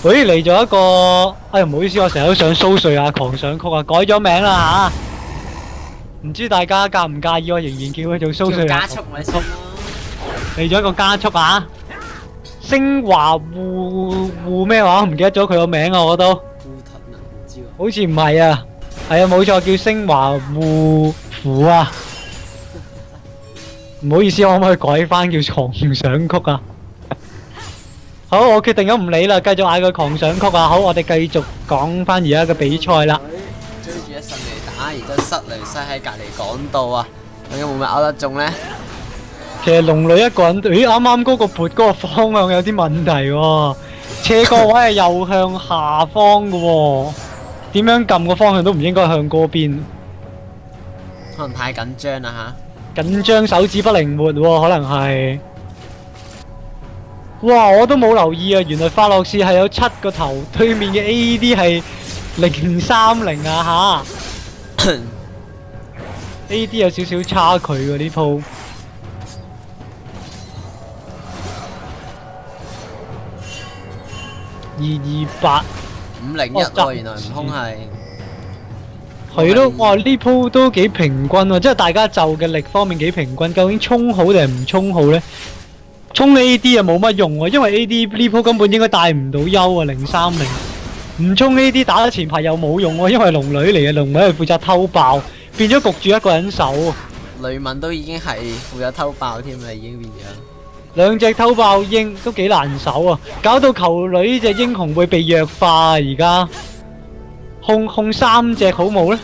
嚟咗一個，哎呀唔好意思，我成日都想蘇瑞啊，狂想曲啊，改咗名啦嚇。唔知大家介唔介意我仍然叫佢做蘇瑞啊？加速咪先咯。嚟咗一個加速啊！星華護咩話？唔記得咗佢個名啊，我都。護盾啊，唔知喎。好似唔係啊，係啊，冇錯，叫星華護符啊。唔好意思，可唔可以改翻叫狂想曲啊？好，我決定咗唔理啦，繼續嗌佢狂想曲啊！好，我哋繼續講翻而家嘅比賽啦。追住一神嚟打，然之後塞雷西喺隔離講道啊，究竟會唔會咬得中呢？其實龍女一個人，咦啱啱嗰個撥嗰個方向有啲問題喎，斜個位係右向下方嘅喎，點樣撳個方向都唔應該向嗰邊。可能太緊張啦嚇，緊張手指不靈活喎，可能係。哇！我都冇留意啊，原來法洛士係有7個頭，對面嘅 AD 係030啊吓 AD 有少少差距喎呢鋪。228 501喎，原來悟空係。係咯，哇！呢鋪都幾平均喎，即係大家就嘅力方面幾平均。究竟衝好定係唔衝好咧？衝 AD 啊冇乜用喎，因為 AD 呢鋪根本應該帶唔到優啊030。唔衝 AD 打得前排又冇用喎，因為龍女嚟嘅，龍女係負責偷爆，變咗焗住一個人守。雷文都已經係負責偷爆添啦，已經變咗。兩隻偷爆鷹都幾難守啊，搞到球女呢隻英雄會被弱化啊！而家控3隻好冇咧？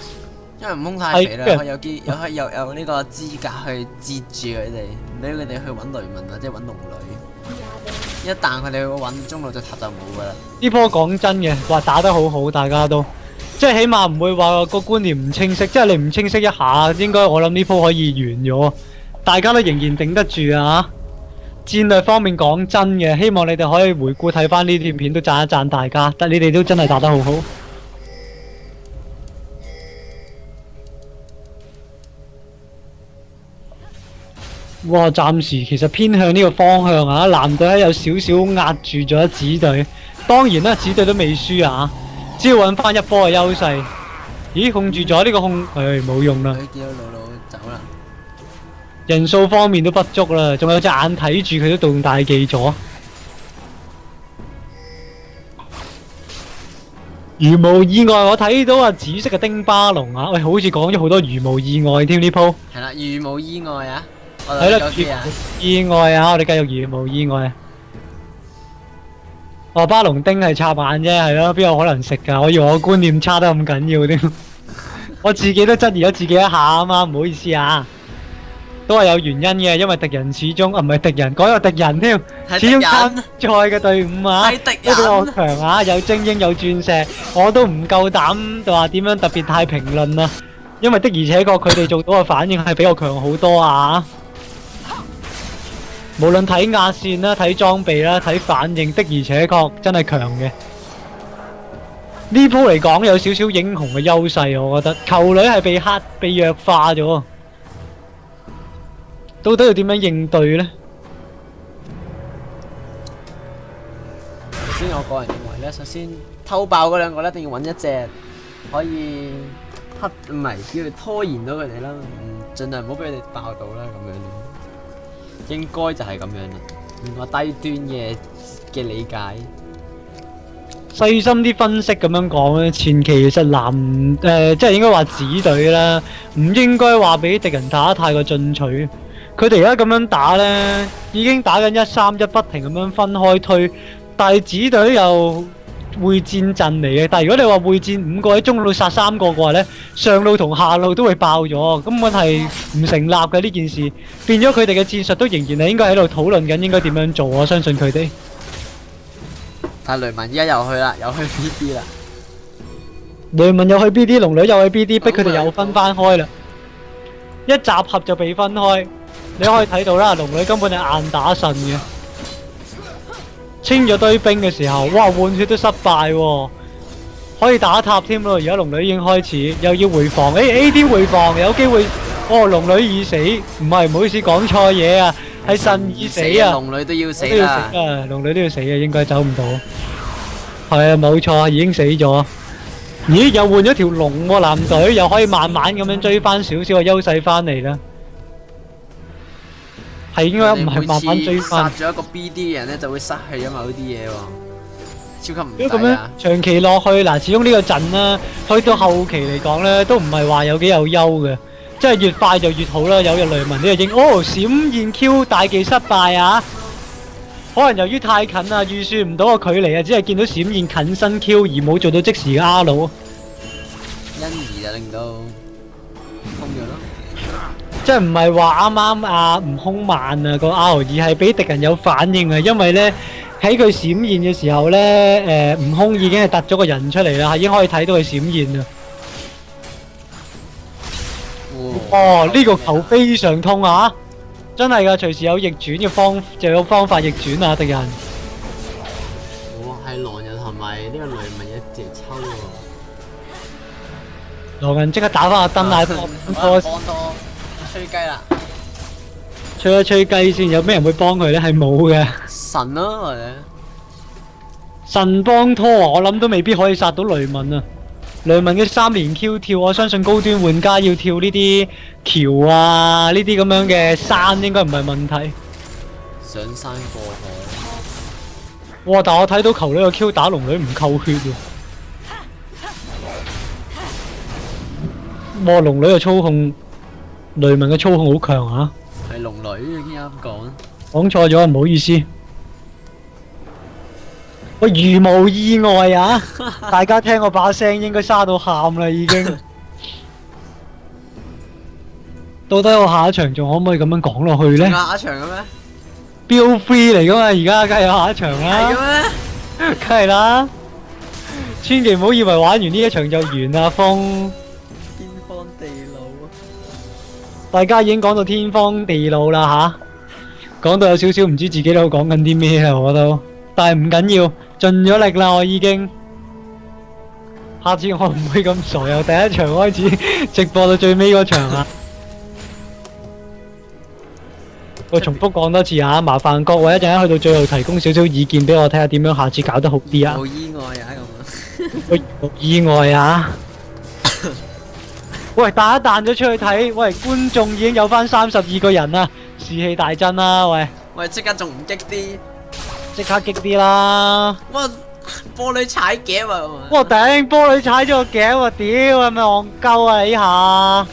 因為悟空太肥啦，有呢個資格去截住佢哋，唔俾佢哋去揾雷文或者揾龍女。一旦佢哋去揾中路隻塔就冇噶啦。呢波講真嘅，話打得好好，大家都即係起碼唔會話個觀念唔清晰，即係你唔清晰一下，應該我諗呢波可以完咗。大家都仍然頂得住啊！戰略方面講真嘅，希望你哋可以回顧睇翻呢段片都讚一讚大家，但你哋都真係打得好好。哇！暫時其實偏向呢個方向啊，藍隊有少少壓住咗紫隊。當然啦，紫隊都未輸啊，只要揾翻一波嘅優勢。咦？控住咗呢個控，冇用啦。佢見到露露走啦。人數方面都不足啦，仲有隻眼睇住佢都動大技咗。如無意外，我睇到啊紫色嘅丁巴龍啊，喂，好似講咗好多如無意外添呢鋪。係啦，如無意外啊！係啦，意外啊！我哋繼續如無意外啊！哦，巴龍丁係插眼啫，係咯，邊有可能食㗎？我以為我觀念差得咁緊要添，我自己都質疑咗自己一下啊嘛，唔好意思啊。都係有原因嘅，因為敵人始終唔係敵人，講個敵人添，始終參賽嘅隊伍啊，都比我強啊，有精英有鑽石，我都唔夠膽話點樣特別太評論啦，因為的而且確佢哋做到嘅反應係比我強好多啊。無論睇壓線啦、睇裝備啦、睇反應，的而且確真係強嘅。呢鋪嚟講有少少英雄嘅優勢，我覺得球女係被弱化咗。到底要點樣應對呢？首先，我個人認為咧，首先偷爆嗰兩個咧，一定要揾一隻可以唔係叫佢拖延到佢哋啦，盡量唔好俾佢哋爆到啦，咁樣應該就係咁樣啦。用個低端嘅理解，細心啲分析咁樣講咧，前期其實即係應該話紫隊啦，唔應該話俾敵人打得太過進取。佢哋而家咁樣打呢，已經打緊1-3-1，不停咁樣分開推，但係紫隊又會戰陣嚟嘅。但係如果你話會戰5個喺中路殺3個嘅話呢，上路同下路都會爆咗，根本係唔成立嘅呢件事。變咗佢哋嘅戰術都仍然係應該喺度討論緊應該點樣做，我相信佢哋。但係雷文依家又去啦，又去 BD 啦。雷文又去 BD， 龍女又去 BD， 逼佢哋又分翻開啦。一集合就被分開。你可以睇到啦，龍女根本係硬打腎嘅，清咗堆兵嘅時候，哇換血都失敗喎，可以打塔添咯。而家龍女已經開始又要回防，AD 回防有機會，龍女已死，唔好意思講錯嘢啊，係腎已死啊，龍女都要死啦，龍女都要死啊，應該走唔到，係啊冇錯，已經死咗。咦又換咗條龍喎，藍隊又可以慢慢咁樣追翻少少嘅優勢翻嚟啦。係應該唔係慢慢追翻。殺咗一個 BD 嘅人咧，就會失去咗某啲嘢喎，超級唔抵啊！如果咁樣長期落去，嗱，始終呢個陣啦，去到後期嚟講咧，都唔係話有幾有優嘅，即係越快就越好啦。有日雷文呢個影，閃現 Q 大技失敗啊！可能由於太近啊，預算唔到個距離啊，只係見到閃現近身 Q 而冇做到即時嘅 R 路，因而就令到空咗咯。即係唔係話啱啱悟空慢啊個 R，而係俾敵人有反應啊！因為咧喺佢閃現嘅時候咧，悟空已經係突咗個人出嚟啦，已經可以睇到佢閃現啦。呢個球非常痛啊！真係噶，隨時有逆轉嘅就有方法逆轉啊！敵人。係狼人同埋呢個雷文一齊抽喎。狼人即刻打翻個燈啊！幫多吹雞啦！吹一吹雞先，有咩人會幫佢咧？係冇嘅。神咯，或者神幫拖啊！我諗都未必可以殺到雷文啊！雷文嘅3連 Q 跳，我相信高端玩家要跳呢啲橋啊，呢啲咁樣嘅山應該唔係問題。上山過海。哇！但我睇到球女個 Q 打龍女唔扣血喎。哇！龍女嘅操控，雷文嘅操控好強啊！係龍女已經啱講。講錯咗，唔好意思。喂，如無意外啊！大家聽我把聲應該沙到喊啦，已經。到底我下一場仲可唔可以咁樣講落去呢？下一場嘅咩？標 free 嚟噶嘛，而家梗係有下一場係啦。嘅咩？梗係啦。千祈唔好以為玩完呢一場就完啦，風。天荒地老啊！大家已經講到天荒地老啦吓，講到有少少唔知自己都講緊啲咩啦，我都。但係唔緊要，盡咗力啦，我已經。下次我唔會咁傻，由第一場開始直播到最尾嗰場啊！我重複講多次啊，麻煩各位一陣間去到最後提供少少意見俾我睇下點樣下次搞得好啲啊！冇意外啊咁喂，冇意外啊！喂，彈一彈咗出去睇，喂，觀眾已經有翻32個人啦，士氣大增啦，喂！喂，即刻仲唔激啲？即刻激啲啦！哇！玻璃踩夾啊！哇頂！玻璃踩咗個頸喎，屌係咪戇鳩啊呢下？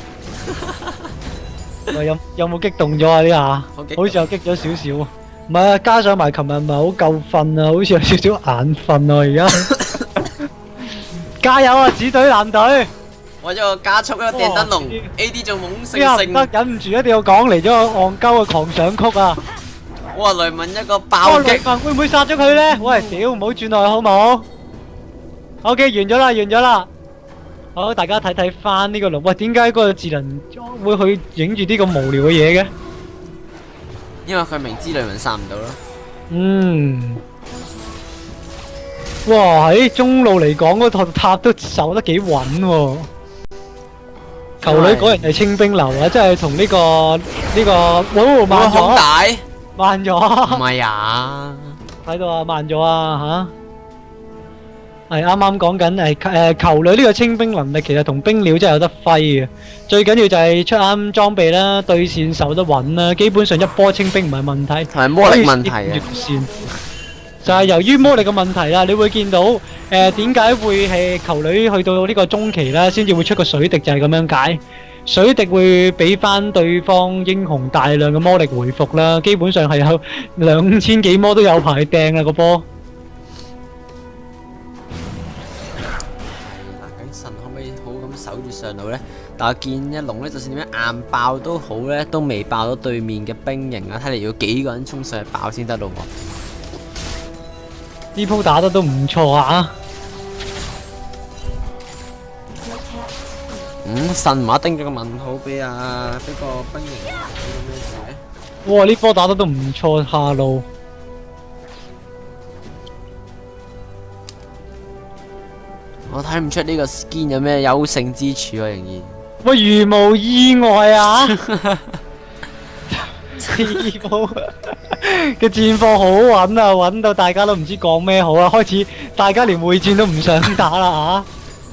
喂，有冇激動咗啊呢下？好似又激咗少少啊！唔係啊，加上埋琴日唔係好夠瞓啊，好似有少少眼瞓啊而家。加油啊，紫隊藍隊！為咗個加速一個掟燈籠 ，AD 仲懵盛盛。得忍唔住一定要講嚟咗個戇鳩嘅狂想曲啊！哇！雷文一個爆擊，會唔會殺咗佢咧？喂，屌，唔好轉落去好冇 ？OK， 完咗啦，完咗啦。好，大家睇睇翻呢個龍。喂，點解嗰個智能會去影住啲咁無聊嘅嘢嘅？因為佢明知雷文殺唔到咯。嗯。哇！喺中路嚟講，嗰套塔都守得幾穩喎。球女果然係清兵流啊！真係同呢個，慢咗。大慢咗。唔係啊！睇到啊，慢咗啊吓。係啱啱講緊球女呢個清兵能力其實同冰鳥真係有得揮嘅。最緊要就係出啱裝備啦，對線守得穩啦，基本上一波清兵唔係問題。係魔力問題啊！就係由於魔力嘅問題啦，你會見到點解會係球女去到呢個中期啦，先至會出個水滴，就係咁樣解。水滴會俾翻對方英雄大量嘅魔力回復啦，基本上係有2000幾魔都有排掟啦個波。係啦，究竟神可唔可以好咁守住上路呢？但係見一龍呢，就算點樣硬爆都好呢，都未爆到對面嘅兵營啊！睇嚟要幾個人衝上去爆先得咯喎。呢鋪打得都唔錯啊！神馬叮咗個問號俾個兵營做咩事呢？哇！呢波打得都唔錯，下路。我睇唔出呢個 skin 有咩優勝之處啊！仍然。喂，如無意外啊！呢波嘅戰況好穩啊，穩到大家都唔知講咩好啊！開始大家連會戰都唔想打啦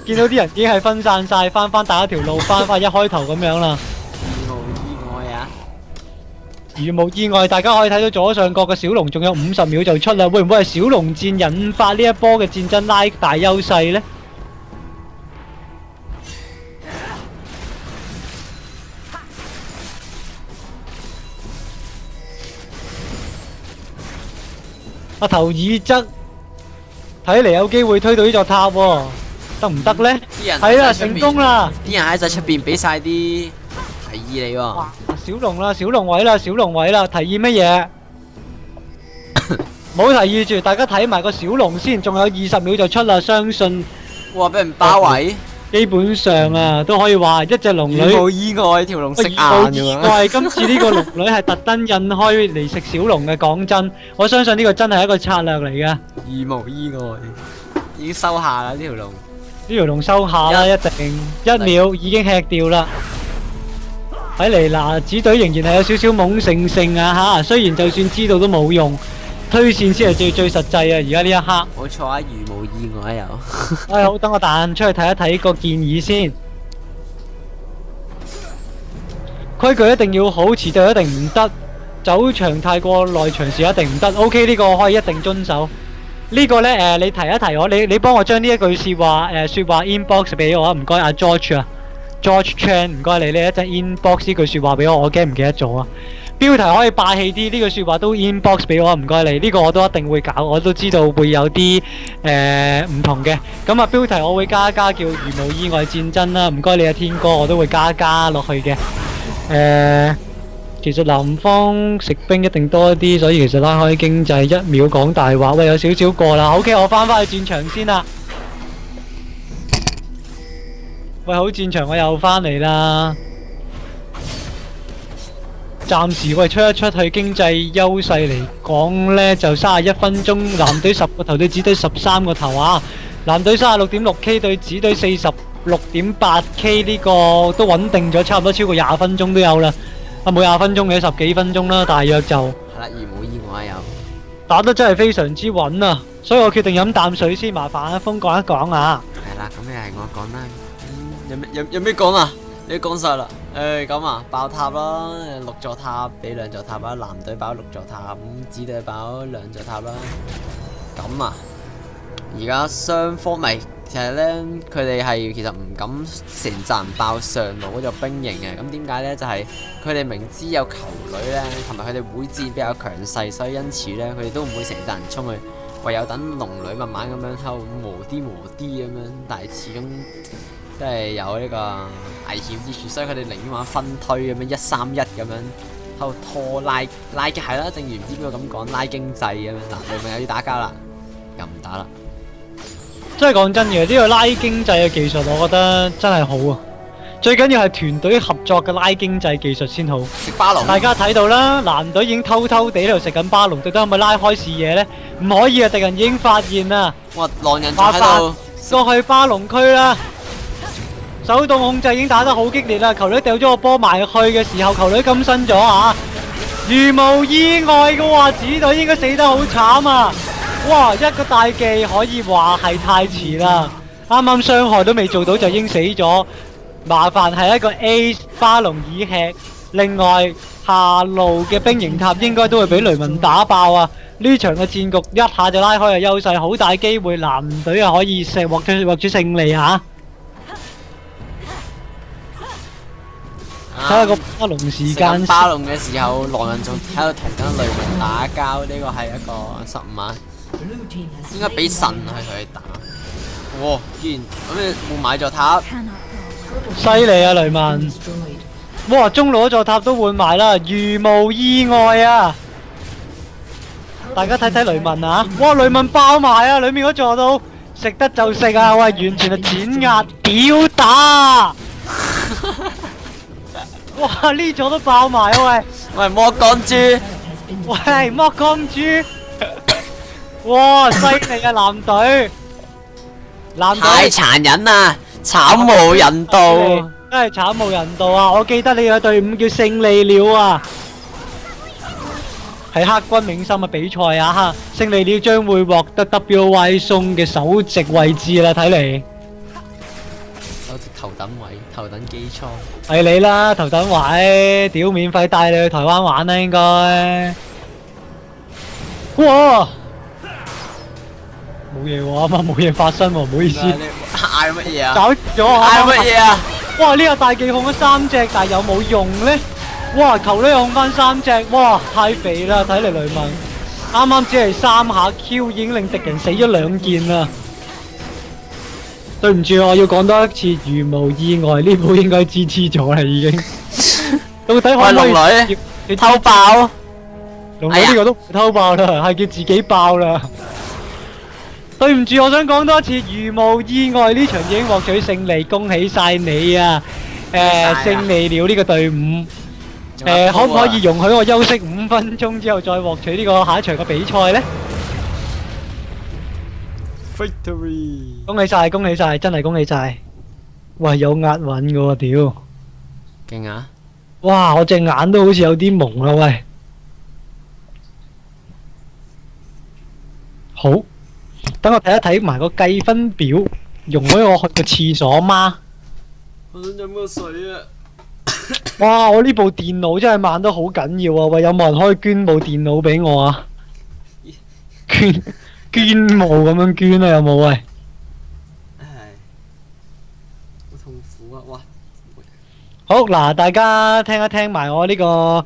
吓，見到啲人已經係分散晒，翻打一條路，翻一開頭咁樣啦。如無意外啊！如無意外，大家可以睇到左上角嘅小龍仲有50秒就出啦，會唔會係小龍戰引發呢一波嘅戰爭拉大優勢呢？阿頭耳則睇嚟有機會推到呢座塔喎，得唔得呢？係啦，成功啦！啲人喺晒出邊俾晒啲提議你喎。小龍啦，小龍位啦，小龍位啦，提議乜嘢？冇提議住，大家睇埋個小龍先，仲有20秒就出啦，相信。哇！俾人包圍。基本上啊，都可以話一隻龍女。冇意外，條龍食硬㗎。冇意外，今次呢個龍女係特登引開嚟食小龍嘅。講真，我相信呢個真係一個策略嚟嘅。如無意外，已經收下啦呢條龍。呢條龍收下啦，一定1秒已經吃掉啦。睇嚟嗱，紫隊仍然係有少少懵盛盛啊嚇，雖然就算知道都冇用。推線先係最實際啊！而家呢一刻，冇錯啊，如無意外又。好，等我彈出去睇一睇個建議先。規矩一定要好，遲到一定唔得。走場太過耐長時一定唔得。OK， 呢個我可以一定遵守。呢個呢，你提一提我，你幫我將呢一句説話inbox 俾我啊！唔該阿 George 啊，George Chan， 唔該你呢一陣 inbox 呢句説話俾我驚唔記得咗啊！標題可以霸氣啲，呢句説話都 inbox 俾我，唔該你。呢個我都一定會搞，我都知道會有啲唔同嘅。咁啊，標題我會加叫如無意外戰爭啦，唔該你啊天哥，我都會加落去嘅。其實南方食兵一定多啲，所以其實拉開經濟1秒講大話，喂有少少過啦。OK， 我翻返去戰場先啦。喂，好戰場我又翻嚟啦。暫時喂出一出去經濟優勢嚟講呢，就31分鐘，藍隊10個頭對紫隊13個頭啊。藍隊36.6K 對紫隊46.8K， 呢個都穩定咗，差唔多超過20分鐘都有啦。每20分鐘嘅10幾分鐘啦，大約就係啦，如無意外又打得真係非常之穩啊！所以我決定飲啖水先，麻煩阿峰講一講啊。係啦，咁又係我講啦。有咩講啊？你都講晒啦。咁啊，爆塔啦，6座塔俾2座塔啦，藍隊爆6座塔，咁紫隊爆2座塔啦。咁啊，而家雙方咪其實咧，佢哋係其實唔敢成扎人爆上路嗰座兵營嘅。咁點解咧？就係佢哋明知有球女咧，同埋佢哋會戰比較強勢，所以因此咧，佢哋都唔會成扎人衝去，唯有等龍女慢慢咁樣喺度磨啲咁樣。但係始終即係有呢個危險之處，所以佢哋寧願玩分推咁樣1-3-1咁樣喺度拖拉嘅係啦。正如唔知邊個咁講拉經濟咁樣嗱，明明又要打交啦，又唔打啦。真係講真嘅，呢個拉經濟嘅技術，我覺得真係好啊！最緊要係團隊合作嘅拉經濟技術先好。食巴龍，大家睇到啦，藍隊已經偷地喺度食緊巴龍，到底可唔可以拉開視野呢？唔可以啊！敵人已經發現啦。哇！狼人仲喺度，過去巴龍區啦。手動控制已經打得好激烈啦，球隊掉咗個波埋去嘅時候，球隊更新咗啊！如無意外嘅話，紫隊應該死得好慘啊！哇！一個大技可以話係太遲啦，啱啱傷害都未做到就已經死咗，麻煩係一個 A 巴龍已吃。另外下路嘅兵營塔應該都會俾雷文打爆啊！呢場嘅戰局一下就拉開嘅優勢，好大機會藍隊啊可以獲取勝利啊！睇下個巴龍時間。巴龍嘅時候，狼人仲喺度同緊雷文打交，呢個係一個失誤啊！應該俾神去同佢打。哇！竟然咁你冇買座塔，犀利啊雷文！哇！中路嗰座塔都換埋啦，如無意外啊！大家睇睇雷文啊！哇！雷文爆埋啊！裏面嗰座都食得就食啊！喂，完全係碾壓屌打！哇！呢座都爆埋啊！喂，魔鋼珠，喂，魔鋼珠！哇！犀利啊藍隊！太殘忍啦，慘無人道，真係慘無人道啊！我記得你個隊伍叫勝利鳥啊，係黑軍銘心嘅比賽啊！勝利鳥將會獲得 WY 送嘅首席位置啦，睇嚟。首席頭等位，頭等機艙。係你啦，頭等位，屌免費帶你去台灣玩啦，應該。哇！冇嘢喎，啱啱冇嘢發生喎，唔好意思。嗌乜嘢啊？搞咗啊！嗌乜嘢啊？哇！呢個大技控咗3隻，但係有冇用呢？哇！球呢控翻3隻，哇！太肥啦，睇嚟雷文啱啱只係3下 Q 已經令敵人死咗2件啦。對唔住，我要講多一次，如無意外呢鋪應該 GG 咗啦已經。到底可唔可以？你偷爆？龍女呢個都唔偷爆啦，係叫自己爆啦。對唔住，我想講多一次，如無意外呢場已經獲取勝利，恭喜晒你啊！勝利了呢個隊伍。可唔可以容許我休息5分鐘之後再獲取呢個下一場嘅比賽呢？ Victory！ 恭喜晒，恭喜晒，真係恭喜晒！喂，有押韻嘅喎，屌！勁啊！哇，我隻眼都好似有啲蒙啦，喂！好，等我睇一睇埋個計分表，容許我去個廁所嗎？我想飲個水啊！哇！我呢部電腦真係慢得好緊要啊！喂，有冇人可以捐部電腦俾我啊？捐務咁樣捐啊？有冇喂？唉，好痛苦啊！哇！好嗱，大家聽一聽埋我呢個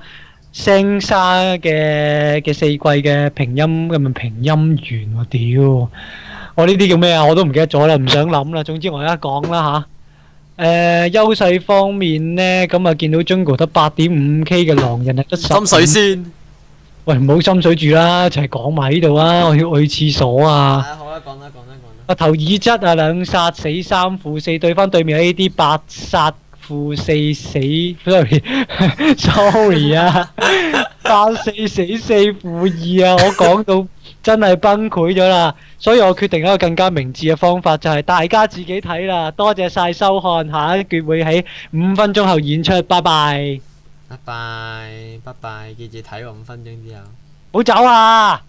聲沙嘅四季嘅評音咁樣評音員喎，屌！我呢啲叫咩啊？我都唔記得咗啦，唔想諗啦。總之我而家講啦吓。優勢方面呢，咁啊見到 Jungle 得8.5K 嘅狼人係得心水先。喂，唔好心水住啦，一齊講埋呢度啊！我要去廁所啊！好啦，講啦，講啦，講啦。啊頭二則啊2殺死3負4，對翻對面 AD 8殺負4死，sorry 啊，8死死4負2啊！我講到真係崩潰咗啦，所以我決定一個更加明智嘅方法，就係大家自己睇啦。多謝晒收看，下一決會喺5分鐘後演出，拜拜。拜拜，拜拜，記住睇我5分鐘之後。唔好走啊！